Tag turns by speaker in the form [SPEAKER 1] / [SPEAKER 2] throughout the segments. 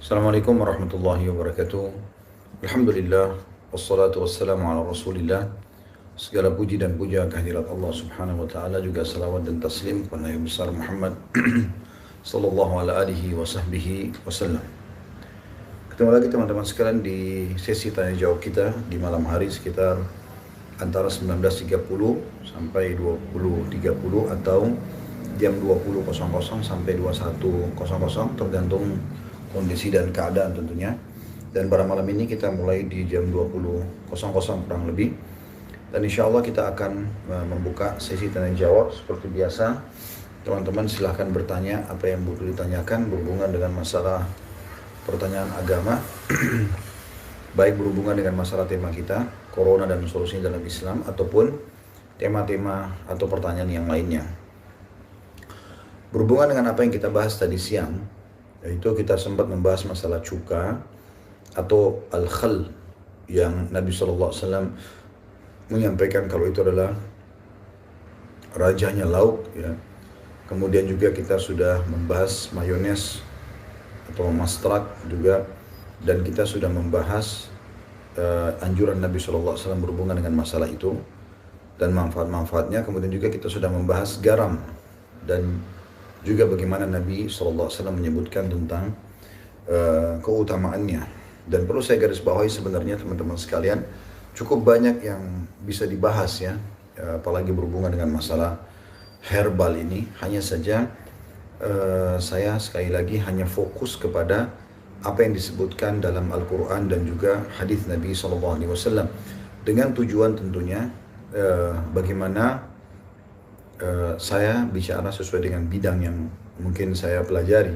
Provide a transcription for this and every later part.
[SPEAKER 1] Assalamualaikum warahmatullahi wabarakatuh. Alhamdulillah, wassalatu wassalamu ala rasulillah. Segala puji dan puja kehadirat Allah subhanahu wa ta'ala, juga salawat dan taslim kepada Nabi besar Muhammad sallallahu ala alihi wa sahbihi wasallam. Ketemu lagi teman-teman sekalian di sesi tanya jawab kita di malam hari sekitar antara 19.30 sampai 20.30 atau jam 20.00 sampai 21.00 tergantung kondisi dan keadaan tentunya. Dan pada malam ini kita mulai di jam 20.00 kurang lebih. Dan insya Allah kita akan membuka sesi tanya jawab seperti biasa. Teman-teman silahkan bertanya apa yang butuh ditanyakan berhubungan dengan masalah pertanyaan agama. Baik berhubungan dengan masalah tema kita, Corona dan solusinya dalam Islam, ataupun tema-tema atau pertanyaan yang lainnya. Berhubungan dengan apa yang kita bahas tadi siang, yaitu kita sempat membahas masalah cuka atau al-khal yang Nabi SAW menyampaikan kalau itu adalah rajanya lauk ya. Kemudian juga kita sudah membahas mayones atau mustard juga, dan kita sudah membahas anjuran Nabi SAW berhubungan dengan masalah itu dan manfaat-manfaatnya. Kemudian juga kita sudah membahas garam dan juga bagaimana Nabi SAW menyebutkan tentang keutamaannya. Dan perlu saya garis bawahi sebenarnya teman-teman sekalian, cukup banyak yang bisa dibahas ya, apalagi berhubungan dengan masalah herbal ini. Hanya saja saya sekali lagi hanya fokus kepada apa yang disebutkan dalam Al-Quran dan juga hadis Nabi SAW, dengan tujuan tentunya bagaimana saya bicara sesuai dengan bidang yang mungkin saya pelajari,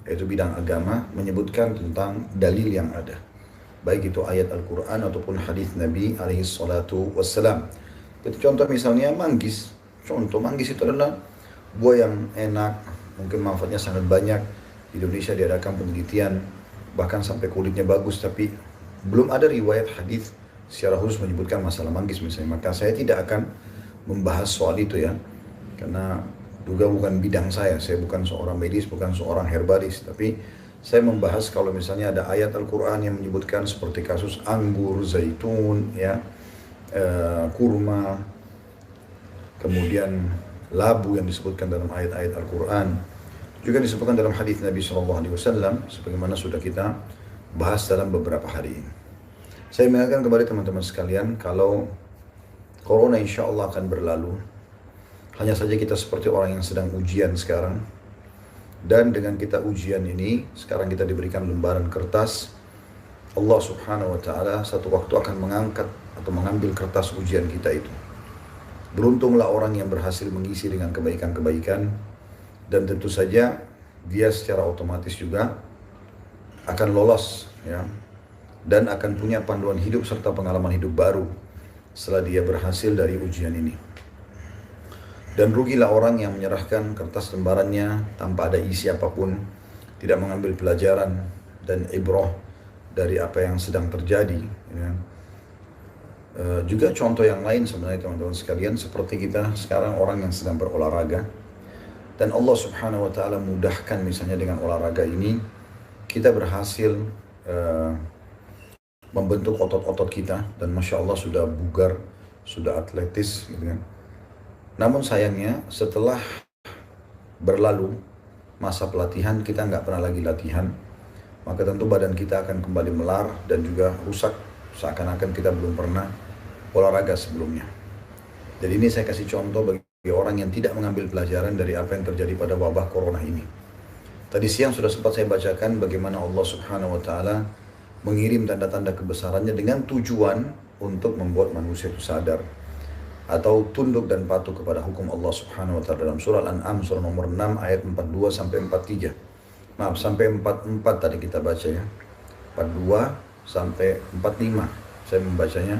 [SPEAKER 1] yaitu bidang agama, menyebutkan tentang dalil yang ada, baik itu ayat Al-Quran ataupun hadis Nabi SAW. Jadi contoh misalnya manggis. Contoh manggis itu adalah buah yang enak, mungkin manfaatnya sangat banyak. Di Indonesia diadakan penelitian, bahkan sampai kulitnya bagus, tapi belum ada riwayat hadis secara khusus menyebutkan masalah manggis misalnya. Maka saya tidak akan membahas soal itu ya, karena juga bukan bidang saya bukan seorang medis, bukan seorang herbalis, tapi saya membahas kalau misalnya ada ayat Al-Quran yang menyebutkan seperti kasus anggur, zaitun, ya, kurma, kemudian labu yang disebutkan dalam ayat-ayat Al-Quran, juga disebutkan dalam hadis Nabi SAW, sebagaimana sudah kita bahas dalam beberapa hari ini. Saya mengingatkan kepada teman-teman sekalian, kalau Corona insya Allah akan berlalu. Hanya saja kita seperti orang yang sedang ujian sekarang. Dan dengan kita ujian ini, sekarang kita diberikan lembaran kertas. Allah subhanahu wa ta'ala satu waktu akan mengangkat atau mengambil kertas ujian kita itu. Beruntunglah orang yang berhasil mengisi dengan kebaikan-kebaikan. Dan tentu saja dia secara otomatis juga akan lolos ya, dan akan punya panduan hidup serta pengalaman hidup baru setelah dia berhasil dari ujian ini. Dan rugilah orang yang menyerahkan kertas lembarannya tanpa ada isi apapun, tidak mengambil pelajaran dan ibrah dari apa yang sedang terjadi ya. Juga contoh yang lain sebenarnya teman-teman sekalian, seperti kita sekarang orang yang sedang berolahraga, dan Allah subhanahu wa ta'ala mudahkan misalnya dengan olahraga ini, kita berhasil membentuk otot-otot kita, dan Masya Allah sudah bugar, sudah atletis gitu kan. Namun sayangnya setelah berlalu masa pelatihan, kita nggak pernah lagi latihan, maka tentu badan kita akan kembali melar dan juga rusak, seakan-akan kita belum pernah olahraga sebelumnya. Jadi ini saya kasih contoh bagi orang yang tidak mengambil pelajaran dari apa yang terjadi pada wabah Corona ini. Tadi siang sudah sempat saya bacakan bagaimana Allah subhanahu wa ta'ala mengirim tanda-tanda kebesarannya dengan tujuan untuk membuat manusia itu sadar atau tunduk dan patuh kepada hukum Allah subhanahu wa ta'ala. Dalam surah Al-An'am surah nomor 6 ayat 42 sampai 43. Maaf, sampai 44 tadi kita baca ya. 42 sampai 45. Saya membacanya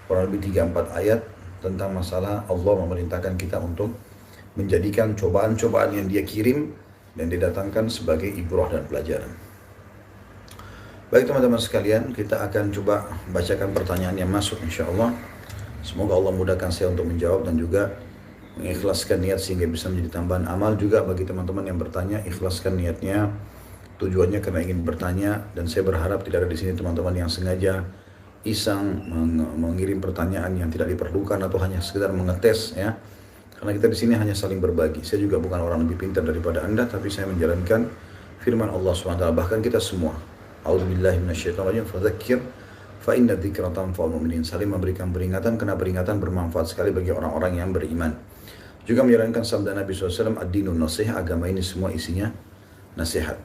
[SPEAKER 1] kurang lebih 3-4 ayat tentang masalah Allah memerintahkan kita untuk menjadikan cobaan-cobaan yang dia kirim dan didatangkan sebagai ibrah dan pelajaran. Baik teman-teman sekalian, kita akan coba bacakan pertanyaan yang masuk insya Allah. Semoga Allah mudahkan saya untuk menjawab dan juga mengikhlaskan niat sehingga bisa menjadi tambahan amal juga bagi teman-teman yang bertanya. Ikhlaskan niatnya tujuannya karena ingin bertanya, dan saya berharap tidak ada di sini teman-teman yang sengaja iseng mengirim pertanyaan yang tidak diperlukan atau hanya sekedar mengetes ya. Karena kita di sini hanya saling berbagi. Saya juga bukan orang lebih pintar daripada Anda, tapi saya menjalankan firman Allah SWT. Bahkan kita semua. A'udzubillahi minasyaitonirrajim. Fadzakir fa inna dzikra tanfa'ul mu'minin. Saling memberikan peringatan karena peringatan bermanfaat sekali bagi orang-orang yang beriman. Juga menjalankan sabda Nabi SAW, ad-dinun nasihat, agama ini semua isinya nasihat.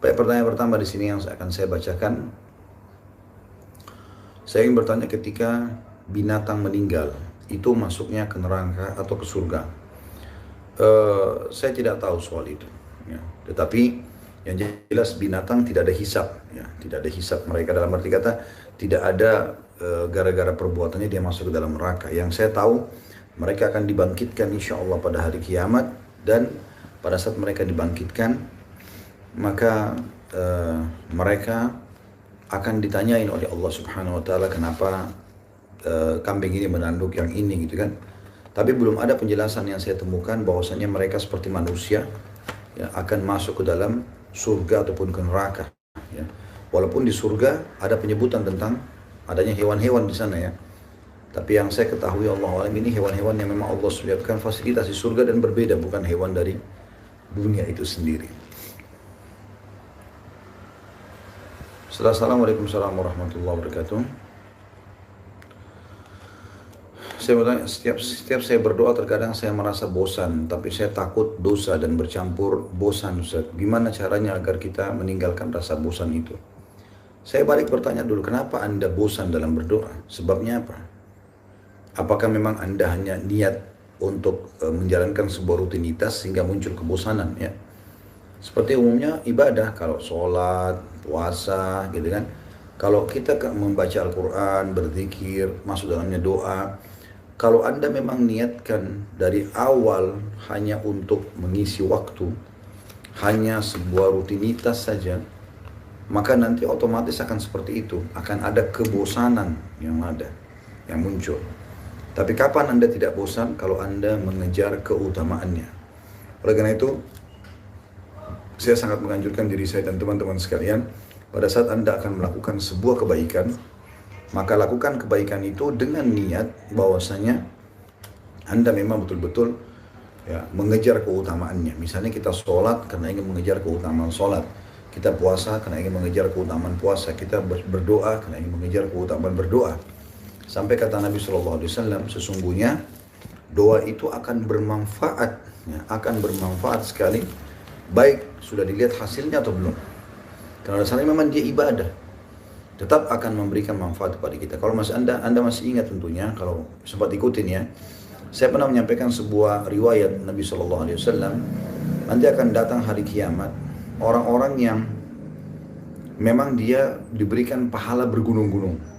[SPEAKER 1] Baik, pertanyaan pertama di sini yang akan saya bacakan. Saya ingin bertanya, ketika binatang meninggal, itu masuknya ke neraka atau ke surga? Saya tidak tahu soal itu. Ya. Tetapi yang jelas binatang tidak ada hisab. Ya. Tidak ada hisab mereka, dalam arti kata tidak ada gara-gara perbuatannya dia masuk ke dalam neraka. Yang saya tahu mereka akan dibangkitkan insya Allah pada hari kiamat, dan pada saat mereka dibangkitkan maka mereka akan ditanyain oleh Allah Subhanahu Wa Taala kenapa kambing ini menanduk yang ini gitu kan. Tapi belum ada penjelasan yang saya temukan bahwasanya mereka seperti manusia ya, akan masuk ke dalam surga ataupun ke neraka ya. Walaupun di surga ada penyebutan tentang adanya hewan-hewan di sana ya. Tapi yang saya ketahui Allah alam ini hewan-hewan yang memang Allah sediakan fasilitas di surga dan berbeda, bukan hewan dari dunia itu sendiri. Assalamualaikum warahmatullahi wabarakatuh. Saya bertanya, setiap saya berdoa terkadang saya merasa bosan, tapi saya takut dosa dan bercampur bosan, Ustaz. Gimana caranya agar kita meninggalkan rasa bosan itu? Saya balik bertanya dulu, kenapa Anda bosan dalam berdoa? Sebabnya apa? Apakah memang Anda hanya niat untuk menjalankan sebuah rutinitas sehingga muncul kebosanan ya? Seperti umumnya ibadah, kalau sholat, puasa gitu kan. Kalau kita membaca Al-Quran, berzikir, masuk dalamnya doa, kalau Anda memang niatkan dari awal hanya untuk mengisi waktu, hanya sebuah rutinitas saja, maka nanti otomatis akan seperti itu. Akan ada kebosanan yang muncul. Tapi kapan Anda tidak bosan? Kalau Anda mengejar keutamaannya. Oleh karena itu, saya sangat menganjurkan diri saya dan teman-teman sekalian, pada saat Anda akan melakukan sebuah kebaikan, maka lakukan kebaikan itu dengan niat bahwasanya Anda memang betul-betul ya, mengejar keutamaannya. Misalnya kita sholat karena ingin mengejar keutamaan sholat, kita puasa karena ingin mengejar keutamaan puasa, kita berdoa karena ingin mengejar keutamaan berdoa. Sampai kata Nabi SAW, sesungguhnya doa itu akan bermanfaat, ya, akan bermanfaat sekali, baik sudah dilihat hasilnya atau belum. Karena dasarnya memang dia ibadah, tetap akan memberikan manfaat kepada kita. Kalau Anda masih ingat tentunya, kalau sempat ikutin ya, saya pernah menyampaikan sebuah riwayat Nabi SAW, nanti akan datang hari kiamat, orang-orang yang memang dia diberikan pahala bergunung-gunung.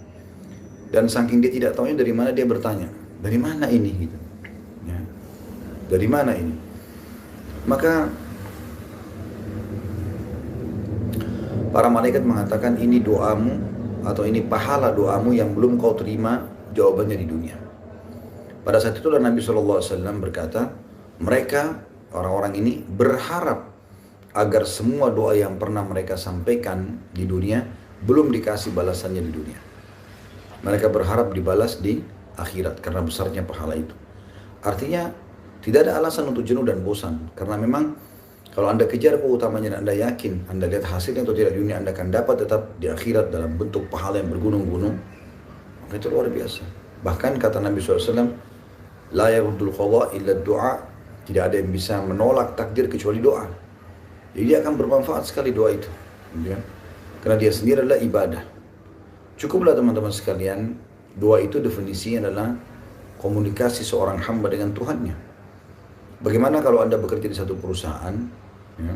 [SPEAKER 1] Dan saking dia tidak tahunya dari mana, dia bertanya, dari mana ini? Gitu. Ya. Dari mana ini? Maka para malaikat mengatakan, ini doamu atau ini pahala doamu yang belum kau terima jawabannya di dunia. Pada saat itulah Nabi SAW berkata, mereka, orang-orang ini berharap agar semua doa yang pernah mereka sampaikan di dunia belum dikasih balasannya di dunia. Mereka berharap dibalas di akhirat karena besarnya pahala itu. Artinya tidak ada alasan untuk jenuh dan bosan, karena memang kalau Anda kejar keutamanya dan Anda yakin, Anda lihat hasilnya atau tidak di dunia, Anda akan dapat tetap di akhirat dalam bentuk pahala yang bergunung-gunung. Maka itu luar biasa. Bahkan kata Nabi SAW, la yaruddul qadha illa doa, tidak ada yang bisa menolak takdir kecuali doa. Jadi dia akan bermanfaat sekali doa itu. Karena dia sendiri adalah ibadah. Cukuplah teman-teman sekalian, doa itu definisinya adalah komunikasi seorang hamba dengan Tuhannya. Bagaimana kalau Anda bekerja di satu perusahaan, ya,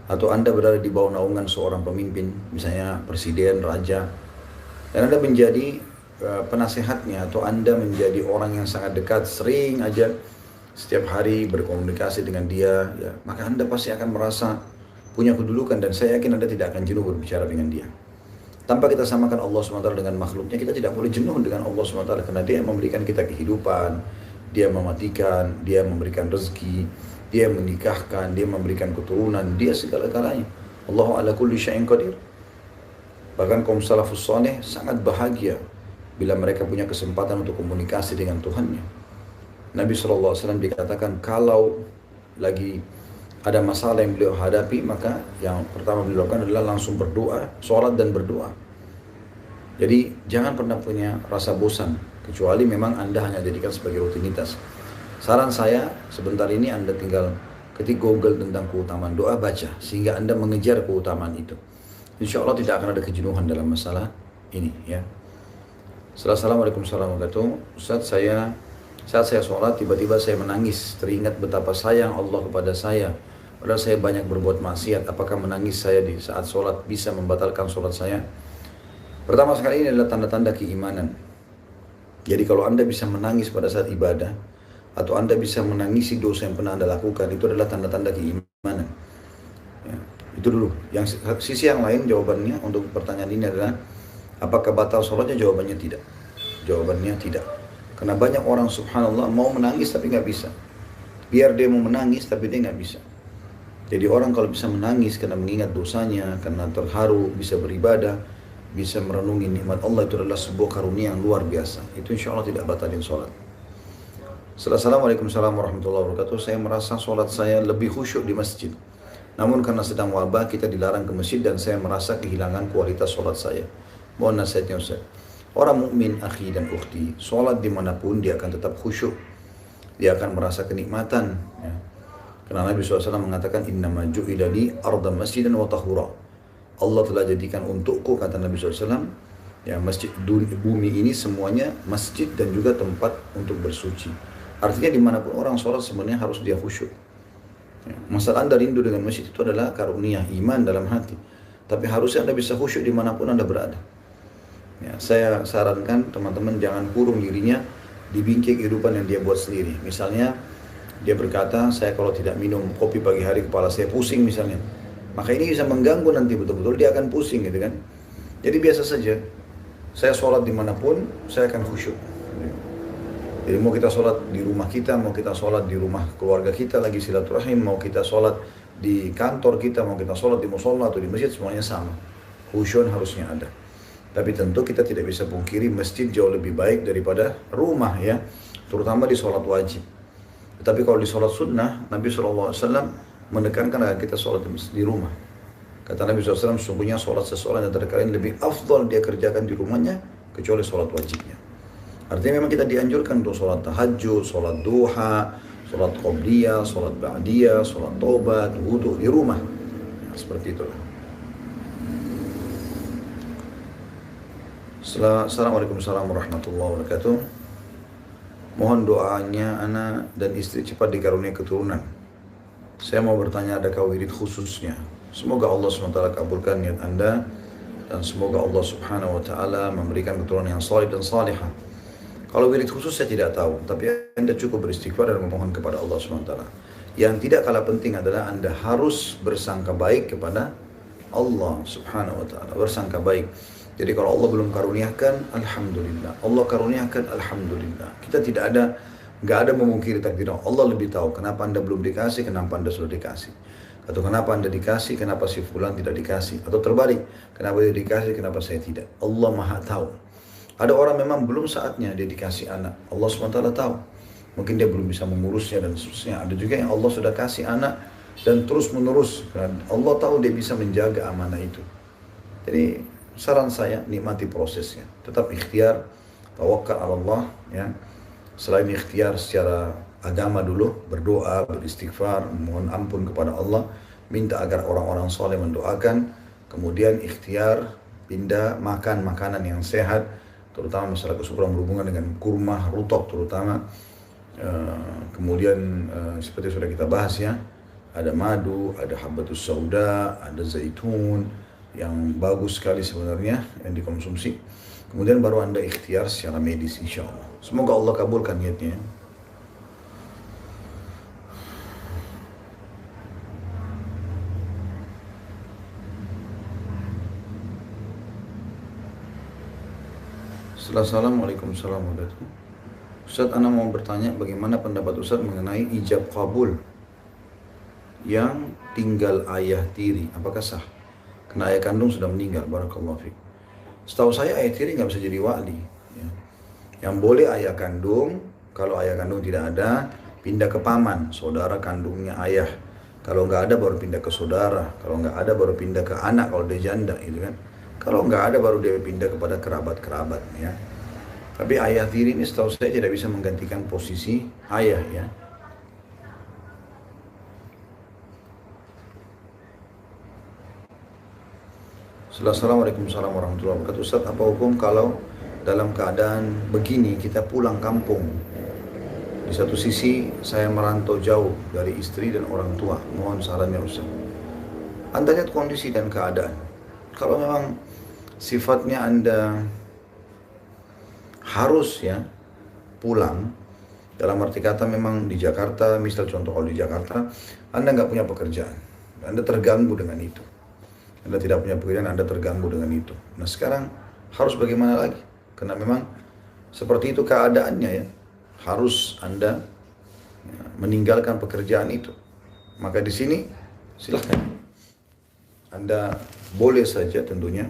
[SPEAKER 1] atau Anda berada di bawah naungan seorang pemimpin, misalnya presiden, raja, dan Anda menjadi penasehatnya, atau Anda menjadi orang yang sangat dekat, sering aja setiap hari berkomunikasi dengan dia, ya, maka Anda pasti akan merasa punya kedudukan, dan saya yakin Anda tidak akan jenuh berbicara dengan dia. Tanpa kita samakan Allah SWT dengan makhluknya, kita tidak boleh jenuh dengan Allah SWT, karena dia yang memberikan kita kehidupan, dia mematikan, dia memberikan rezeki, dia menikahkan, dia memberikan keturunan, dia segala-galanya. Allahu ala kulli syai'in qadir. Bahkan kaum salafus saleh sangat bahagia bila mereka punya kesempatan untuk komunikasi dengan Tuhannya. Nabi SAW dikatakan kalau lagi ada masalah yang beliau hadapi, maka yang pertama beliau lakukan adalah langsung berdoa, sholat dan berdoa. Jadi jangan pernah punya rasa bosan, kecuali memang Anda hanya jadikan sebagai rutinitas. Saran saya, sebentar ini Anda tinggal ketik Google tentang keutamaan doa, baca, sehingga Anda mengejar keutamaan itu. Insya Allah tidak akan ada kejenuhan dalam masalah ini, ya. Assalamualaikum warahmatullahi wabarakatuh. Ustaz, saat saya sholat tiba-tiba saya menangis, teringat betapa sayang Allah kepada saya. Padahal saya banyak berbuat maksiat. Apakah menangis saya di saat sholat bisa membatalkan sholat saya? Pertama sekali, ini adalah tanda-tanda keimanan. Jadi kalau Anda bisa menangis pada saat ibadah, atau Anda bisa menangisi dosa yang pernah Anda lakukan, itu adalah tanda-tanda keimanan. Ya, itu dulu. Yang sisi yang lain, jawabannya untuk pertanyaan ini adalah, apakah batal sholatnya? Jawabannya tidak. Jawabannya tidak. Karena banyak orang subhanallah mau menangis tapi nggak bisa. Biar dia mau menangis tapi dia nggak bisa. Jadi orang kalau bisa menangis karena mengingat dosanya, karena terharu, bisa beribadah, bisa merenungi nikmat Allah, itu adalah sebuah karunia yang luar biasa. Itu insya Allah tidak batalin sholat. Assalamualaikum warahmatullahi wabarakatuh. Saya merasa sholat saya lebih khusyuk di masjid. Namun karena sedang wabah kita dilarang ke masjid dan saya merasa kehilangan kualitas sholat saya. Mohon nasihatnya Ustaz. Orang mukmin, akhi dan ukhti, sholat dimanapun dia akan tetap khusyuk. Dia akan merasa kenikmatan. Ya. Karena Nabi SAW mengatakan, innama ju'ila li arda masjidan wa tahura. Allah telah jadikan untukku, kata Nabi SAW, ya, masjid bumi ini semuanya masjid dan juga tempat untuk bersuci. Artinya dimanapun orang sholat sebenarnya harus dia khusyuk. Ya. Masalah Anda rindu dengan masjid itu adalah karunia, iman dalam hati. Tapi harusnya Anda bisa khusyuk dimanapun Anda berada. Ya, saya sarankan teman-teman jangan kurung dirinya di bingkai kehidupan yang dia buat sendiri. Misalnya dia berkata, saya kalau tidak minum kopi pagi hari kepala saya pusing misalnya. Maka ini bisa mengganggu nanti, betul-betul dia akan pusing gitu kan. Jadi biasa saja, saya sholat dimanapun saya akan khusyuk. Jadi mau kita sholat di rumah kita, mau kita sholat di rumah keluarga kita lagi silaturahim, mau kita sholat di kantor kita, mau kita sholat di musola atau di masjid, semuanya sama. Khusyuk harusnya ada. Tapi tentu kita tidak bisa pungkiri masjid jauh lebih baik daripada rumah, ya, terutama di sholat wajib. Tetapi kalau di sholat sunnah, Nabi SAW menekankan agar kita sholat di rumah. Kata Nabi SAW, sesungguhnya sholat seseorang yang kalian lebih afdal dia kerjakan di rumahnya kecuali sholat wajibnya. Artinya memang kita dianjurkan untuk sholat tahajud, sholat duha, sholat qobliyah, sholat ba'diyah, sholat taubat, wudhu di rumah. Nah, seperti itulah. Assalamualaikum warahmatullahi wabarakatuh. Mohon doanya anak dan istri cepat dikaruniai keturunan. Saya mau bertanya, adakah wirid khususnya? Semoga Allah SWT kabulkan niat Anda dan semoga Allah Subhanahu wa taala memberikan keturunan yang salih dan salihah. Kalau wirid khusus saya tidak tahu, tapi Anda cukup beristighfar dan memohon kepada Allah SWT. Yang tidak kalah penting adalah Anda harus bersangka baik kepada Allah Subhanahu wa taala, bersangka baik. Jadi kalau Allah belum karuniakan, alhamdulillah. Allah karuniakan, alhamdulillah. Kita nggak ada memungkiri takdir Allah. Lebih tahu kenapa Anda belum dikasih, kenapa Anda sudah dikasih. Atau kenapa Anda dikasih, kenapa si fulan tidak dikasih. Atau terbalik, kenapa dia dikasih, kenapa saya tidak. Allah Maha tahu. Ada orang memang belum saatnya dia dikasih anak. Allah SWT tahu. Mungkin dia belum bisa mengurusnya dan seterusnya. Ada juga yang Allah sudah kasih anak dan terus menerus. Karena Allah tahu dia bisa menjaga amanah itu. Jadi saran saya, nikmati prosesnya. Tetap ikhtiar, tawakal ala Allah, ya. Selain ikhtiar secara agama dulu, berdoa, beristighfar, mohon ampun kepada Allah, minta agar orang-orang soleh mendoakan, kemudian ikhtiar, pindah makan makanan yang sehat, terutama masalah kesuburan berhubungan dengan kurma, rutok terutama. Kemudian seperti sudah kita bahas, ya, ada madu, ada habbatus sauda, ada zaitun, yang bagus sekali sebenarnya yang dikonsumsi. Kemudian baru Anda ikhtiar secara medis insya Allah. Semoga Allah kabulkan niatnya. Assalamualaikum warahmatullahi wabarakatuh. Ustaz, ana mau bertanya bagaimana pendapat Ustaz mengenai ijab kabul. yang tinggal ayah tiri, apakah sah? Karena ayah kandung sudah meninggal, barakallahu fiik. Setahu saya ayah tiri nggak bisa jadi wali. Ya. Yang boleh ayah kandung, kalau ayah kandung tidak ada, pindah ke paman, saudara kandungnya ayah. Kalau nggak ada baru pindah ke saudara, kalau nggak ada baru pindah ke anak kalau dia janda, gitu kan. Kalau nggak ada baru dia pindah kepada kerabat-kerabat, ya. Tapi ayah tiri ini setahu saya tidak bisa menggantikan posisi ayah, ya. Assalamualaikum warahmatullahi wabarakatuh. Ustaz, apa hukum kalau dalam keadaan begini kita pulang kampung? Di satu sisi saya merantau jauh dari istri dan orang tua. Mohon sarannya Ustaz. Anda lihat kondisi dan keadaan. Kalau memang sifatnya Anda harus ya pulang, dalam arti kata memang di Jakarta, misal contoh kalau di Jakarta, Anda nggak punya pekerjaan, Anda terganggu dengan itu. Anda tidak punya pekerjaan, Anda terganggu dengan itu. Nah sekarang harus bagaimana lagi? Karena memang seperti itu keadaannya ya. Harus Anda ya, meninggalkan pekerjaan itu. Maka di sini silahkan. Anda boleh saja tentunya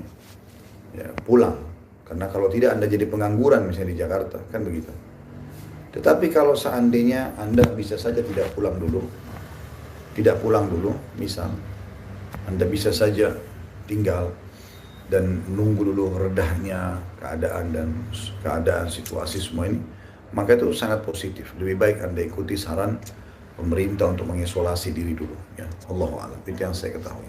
[SPEAKER 1] ya, pulang. Karena kalau tidak Anda jadi pengangguran misalnya di Jakarta. Kan begitu. Tetapi kalau seandainya Anda bisa saja tidak pulang dulu. Tidak pulang dulu, misal. Anda bisa saja tinggal dan menunggu dulu redahnya keadaan situasi semua ini, maka itu sangat positif. Lebih baik Anda ikuti saran pemerintah untuk mengisolasi diri dulu. Ya, Allahu a'lam. Itu yang saya ketahui.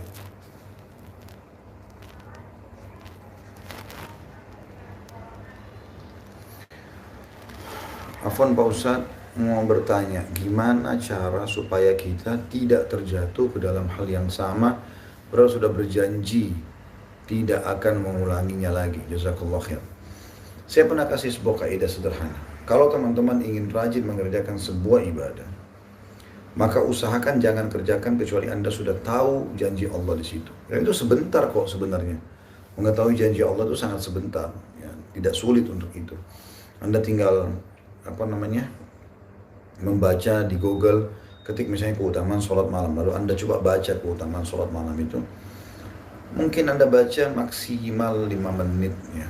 [SPEAKER 1] Afwan Pak Ustadz, mau bertanya, gimana cara supaya kita tidak terjatuh ke dalam hal yang sama, padahal sudah berjanji tidak akan mengulanginya lagi. Jazakallah khair. Saya pernah kasih sebuah kaidah sederhana. Kalau teman-teman ingin rajin mengerjakan sebuah ibadah, maka usahakan jangan kerjakan kecuali Anda sudah tahu janji Allah di situ. Dan itu sebentar kok sebenarnya. Mengetahui janji Allah itu sangat sebentar. Ya, tidak sulit untuk itu. Anda tinggal membaca di Google, ketik misalnya keutamaan sholat malam, lalu Anda coba baca keutamaan sholat malam itu. Mungkin Anda baca maksimal 5 menit, ya,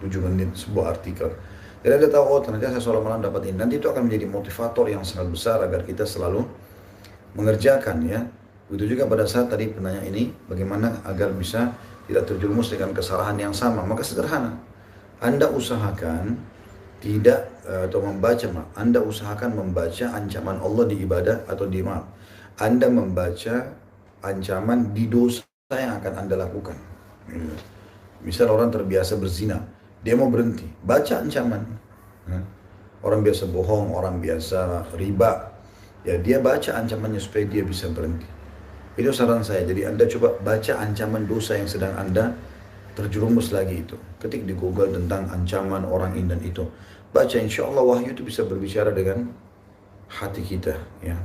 [SPEAKER 1] 7 menit sebuah artikel. Jadi Anda tahu, oh ternyata saya sholat malam dapat ini. Nanti itu akan menjadi motivator yang sangat besar agar kita selalu mengerjakan, ya. Begitu juga pada saat tadi penanya ini, bagaimana agar bisa tidak terjerumus dengan kesalahan yang sama. Maka sederhana, Anda usahakan Anda usahakan membaca ancaman Allah di ibadah atau di maaf. Anda membaca ancaman di dosa yang akan Anda lakukan. Misal orang terbiasa berzina, dia mau berhenti, baca ancaman. Orang biasa bohong, orang biasa riba, ya dia baca ancamannya supaya dia bisa berhenti. Itu saran saya. Jadi Anda coba baca ancaman dosa yang sedang Anda terjerumus lagi itu. Ketik di Google tentang ancaman orang ini dan itu. Baca, insya Allah wahyu itu bisa berbicara dengan hati kita, ya.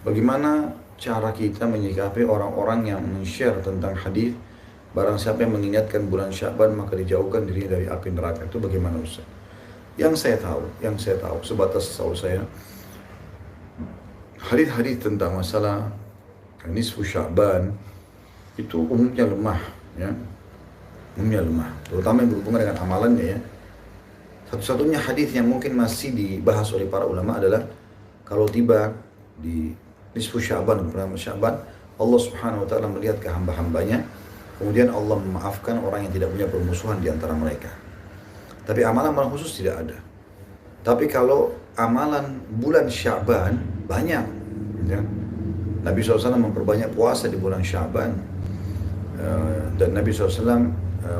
[SPEAKER 1] Bagaimana cara kita menyikapi orang-orang yang men-share tentang hadis, barang siapa yang mengingatkan bulan Sya'ban maka dijauhkan dirinya dari api neraka, itu bagaimana Ustaz? Yang saya tahu, sebatas tahu saya, hadis-hadis tentang masalah nisfu Sya'ban itu umumnya lemah, ya. Umumnya lemah, terutama yang berhubungan dengan amalannya, ya. Satu-satunya hadis yang mungkin masih dibahas oleh para ulama adalah kalau tiba di nisfu Sya'ban, bulan Sya'ban, Allah Subhanahu wa taala melihat ke hamba-hambanya, kemudian Allah memaafkan orang yang tidak punya permusuhan di antara mereka. Tapi amalan khusus tidak ada. Tapi kalau amalan bulan Sya'ban banyak, ya. Nabi SAW memperbanyak puasa di bulan Sya'ban, dan Nabi SAW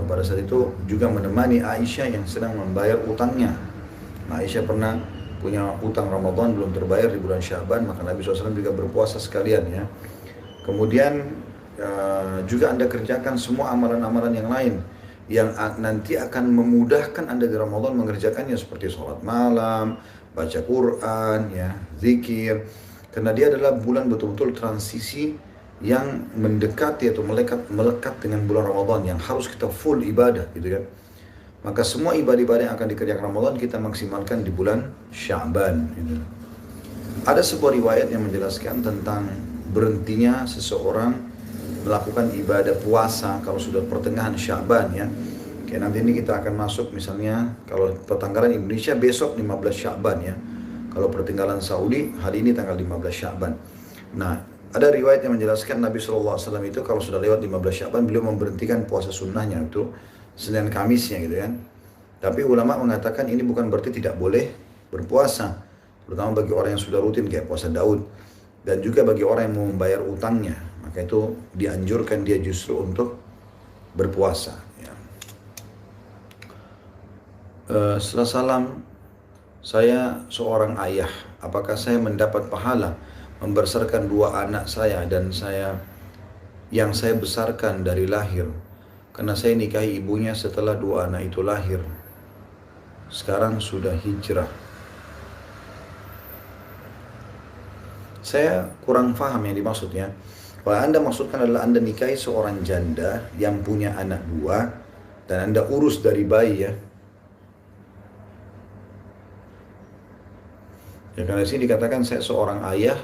[SPEAKER 1] pada saat itu juga menemani Aisyah yang sedang membayar utangnya. Nah, Aisyah pernah punya utang Ramadan belum terbayar di bulan Sya'ban, maka Nabi SAW juga berpuasa sekalian, ya. Kemudian juga Anda kerjakan semua amalan-amalan yang lain yang nanti akan memudahkan Anda di Ramadan mengerjakannya, seperti sholat malam, baca Quran, ya, zikir. Karena dia adalah bulan betul-betul transisi yang mendekati atau melekat dengan bulan Ramadan yang harus kita full ibadah gitu kan. Maka semua ibadah-ibadah yang akan dikerjakan Ramadan kita maksimalkan di bulan Sya'ban gitu. Ada sebuah riwayat yang menjelaskan tentang berhentinya seseorang melakukan ibadah puasa kalau sudah pertengahan Sya'ban ya. Kayak nanti ini kita akan masuk misalnya kalau pertanggalan Indonesia besok 15 Sya'ban ya. Kalau pertanggalan Saudi hari ini tanggal 15 Sya'ban. Nah, ada riwayat yang menjelaskan Nabi SAW itu kalau sudah lewat 15 Sya'ban beliau memberhentikan puasa sunnahnya itu Senin Kamisnya gitu kan. Tapi ulama mengatakan ini bukan berarti tidak boleh berpuasa, terutama bagi orang yang sudah rutin kayak puasa Daud, dan juga bagi orang yang mau membayar utangnya, maka itu dianjurkan dia justru untuk berpuasa ya. Setelah salam, saya seorang ayah, apakah saya mendapat pahala membesarkan dua anak saya dan yang saya besarkan dari lahir? Karena saya nikahi ibunya setelah dua anak itu lahir. Sekarang sudah hijrah. Saya kurang paham yang dimaksudnya. Kalau Anda maksudkan adalah Anda nikahi seorang janda yang punya anak dua dan Anda urus dari bayi ya. Ya karena di sini dikatakan saya seorang ayah,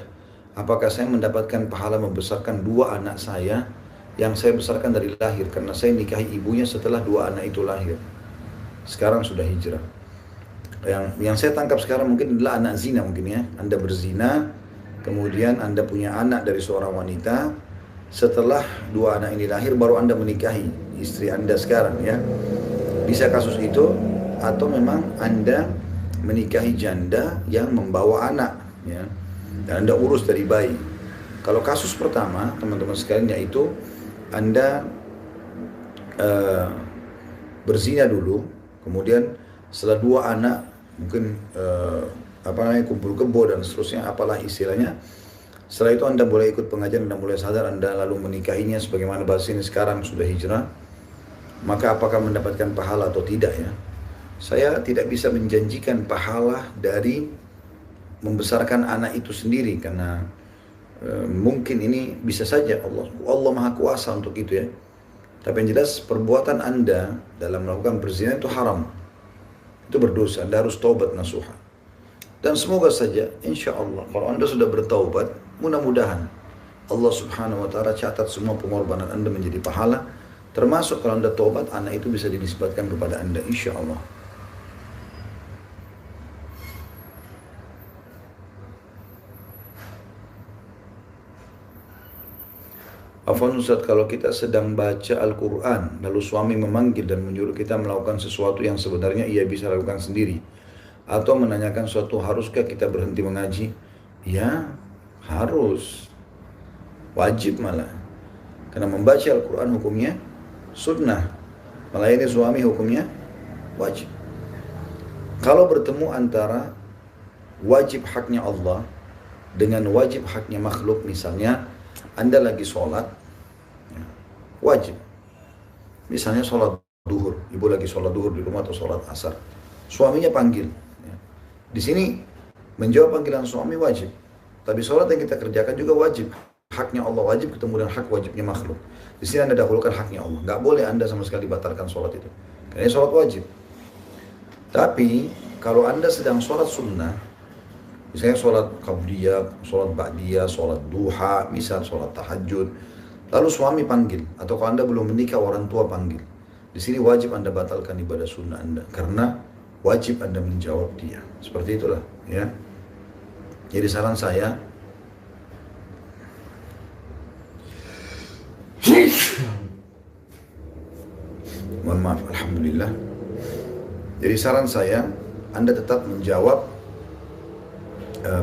[SPEAKER 1] apakah saya mendapatkan pahala membesarkan dua anak saya yang saya besarkan dari lahir karena saya nikahi ibunya setelah dua anak itu lahir. Sekarang sudah hijrah. Yang saya tangkap sekarang mungkin adalah anak zina mungkin ya. Anda berzina, kemudian Anda punya anak dari seorang wanita, setelah dua anak ini lahir baru Anda menikahi istri Anda sekarang ya. Bisa kasus itu atau memang Anda menikahi janda yang membawa anak ya. Dan Anda urus dari bayi. Kalau kasus pertama teman-teman sekalian yaitu Anda berzina dulu, kemudian setelah dua anak mungkin kumpul kebo dan seterusnya, apalah istilahnya. Setelah itu Anda boleh ikut pengajian, Anda mulai sadar, Anda lalu menikahinya sebagaimana bahasa ini sekarang sudah hijrah. Maka apakah mendapatkan pahala atau tidak ya? Saya tidak bisa menjanjikan pahala dari membesarkan anak itu sendiri karena mungkin ini bisa saja Allah Maha Kuasa untuk itu ya. Tapi yang jelas perbuatan Anda dalam melakukan perzinahan itu haram. Itu berdosa, Anda harus taubat nasuha. Dan semoga saja insya Allah kalau Anda sudah bertaubat, mudah-mudahan Allah Subhanahu wa taala catat semua pengorbanan Anda menjadi pahala, termasuk kalau Anda taubat anak itu bisa dinisbatkan kepada Anda insya Allah. Afwan Ustaz, kalau kita sedang baca Al-Quran, lalu suami memanggil dan menyuruh kita melakukan sesuatu yang sebenarnya ia bisa lakukan sendiri, atau menanyakan suatu haruskah kita berhenti mengaji? Ya, harus. Wajib malah. Karena membaca Al-Quran hukumnya sunnah. Melayani suami hukumnya wajib. Kalau bertemu antara wajib haknya Allah dengan wajib haknya makhluk, misalnya Anda lagi sholat, wajib. Misalnya sholat duhur, ibu lagi sholat duhur di rumah atau sholat asar, suaminya panggil. Di sini menjawab panggilan suami wajib, tapi sholat yang kita kerjakan juga wajib. Haknya Allah wajib ketemu dengan hak wajibnya makhluk. Di sini Anda dahulukan haknya Allah. Nggak boleh Anda sama sekali batalkan sholat itu, karena ini sholat wajib. Tapi kalau Anda sedang sholat sunnah, misalnya sholat qabliyah, sholat ba'diyah, sholat duha, misal sholat tahajud, lalu suami panggil, atau kalau Anda belum menikah orang tua panggil, di sini wajib Anda batalkan ibadah sunnah Anda, karena wajib Anda menjawab dia. Seperti itulah, ya. Jadi saran saya, mohon maaf, alhamdulillah. Jadi saran saya, Anda tetap menjawab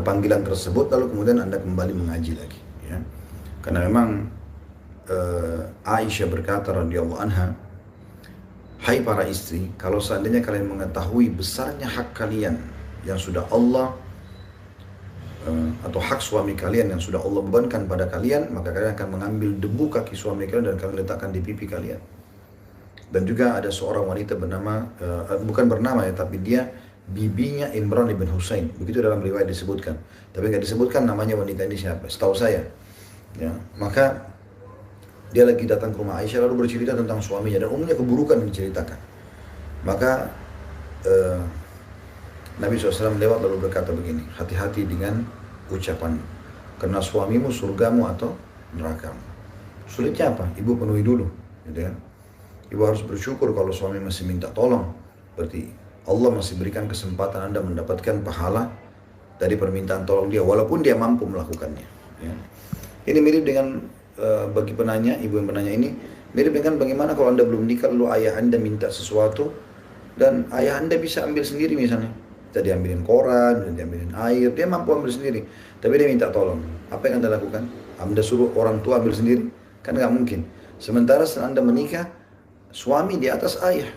[SPEAKER 1] panggilan tersebut, lalu kemudian Anda kembali mengaji lagi, ya. Karena memang Aisyah berkata radhiyallahu anha, hai para istri, kalau seandainya kalian mengetahui besarnya hak kalian yang sudah Allah atau hak suami kalian yang sudah Allah bebankan pada kalian, maka kalian akan mengambil debu kaki suami kalian dan kalian letakkan di pipi kalian. Dan juga ada seorang wanita bernama, bukan bernama ya, tapi dia bibinya Imran ibn Husain, begitu dalam riwayat disebutkan, tapi nggak disebutkan namanya wanita ini siapa, setahu saya. Ya, maka dia lagi datang ke rumah Aisyah lalu bercerita tentang suaminya dan umumnya keburukan yang diceritakan. Maka eh, Nabi SAW lewat lalu berkata begini, hati-hati dengan ucapan, karena suamimu surgamu atau nerakamu. Sulitnya apa? Ibu penuhi dulu, gitu kan? Ibu harus bersyukur kalau suami masih minta tolong. Berarti Allah masih berikan kesempatan Anda mendapatkan pahala dari permintaan tolong dia, walaupun dia mampu melakukannya. Ya. Ini mirip dengan bagi penanya, ibu yang penanya ini, mirip dengan bagaimana kalau Anda belum nikah lalu ayah Anda minta sesuatu dan ayah Anda bisa ambil sendiri misalnya. Kita diambilin koran, dan diambilin air, dia mampu ambil sendiri. Tapi dia minta tolong. Apa yang Anda lakukan? Anda suruh orang tua ambil sendiri? Kan nggak mungkin. Sementara setelah Anda menikah, suami di atas ayah.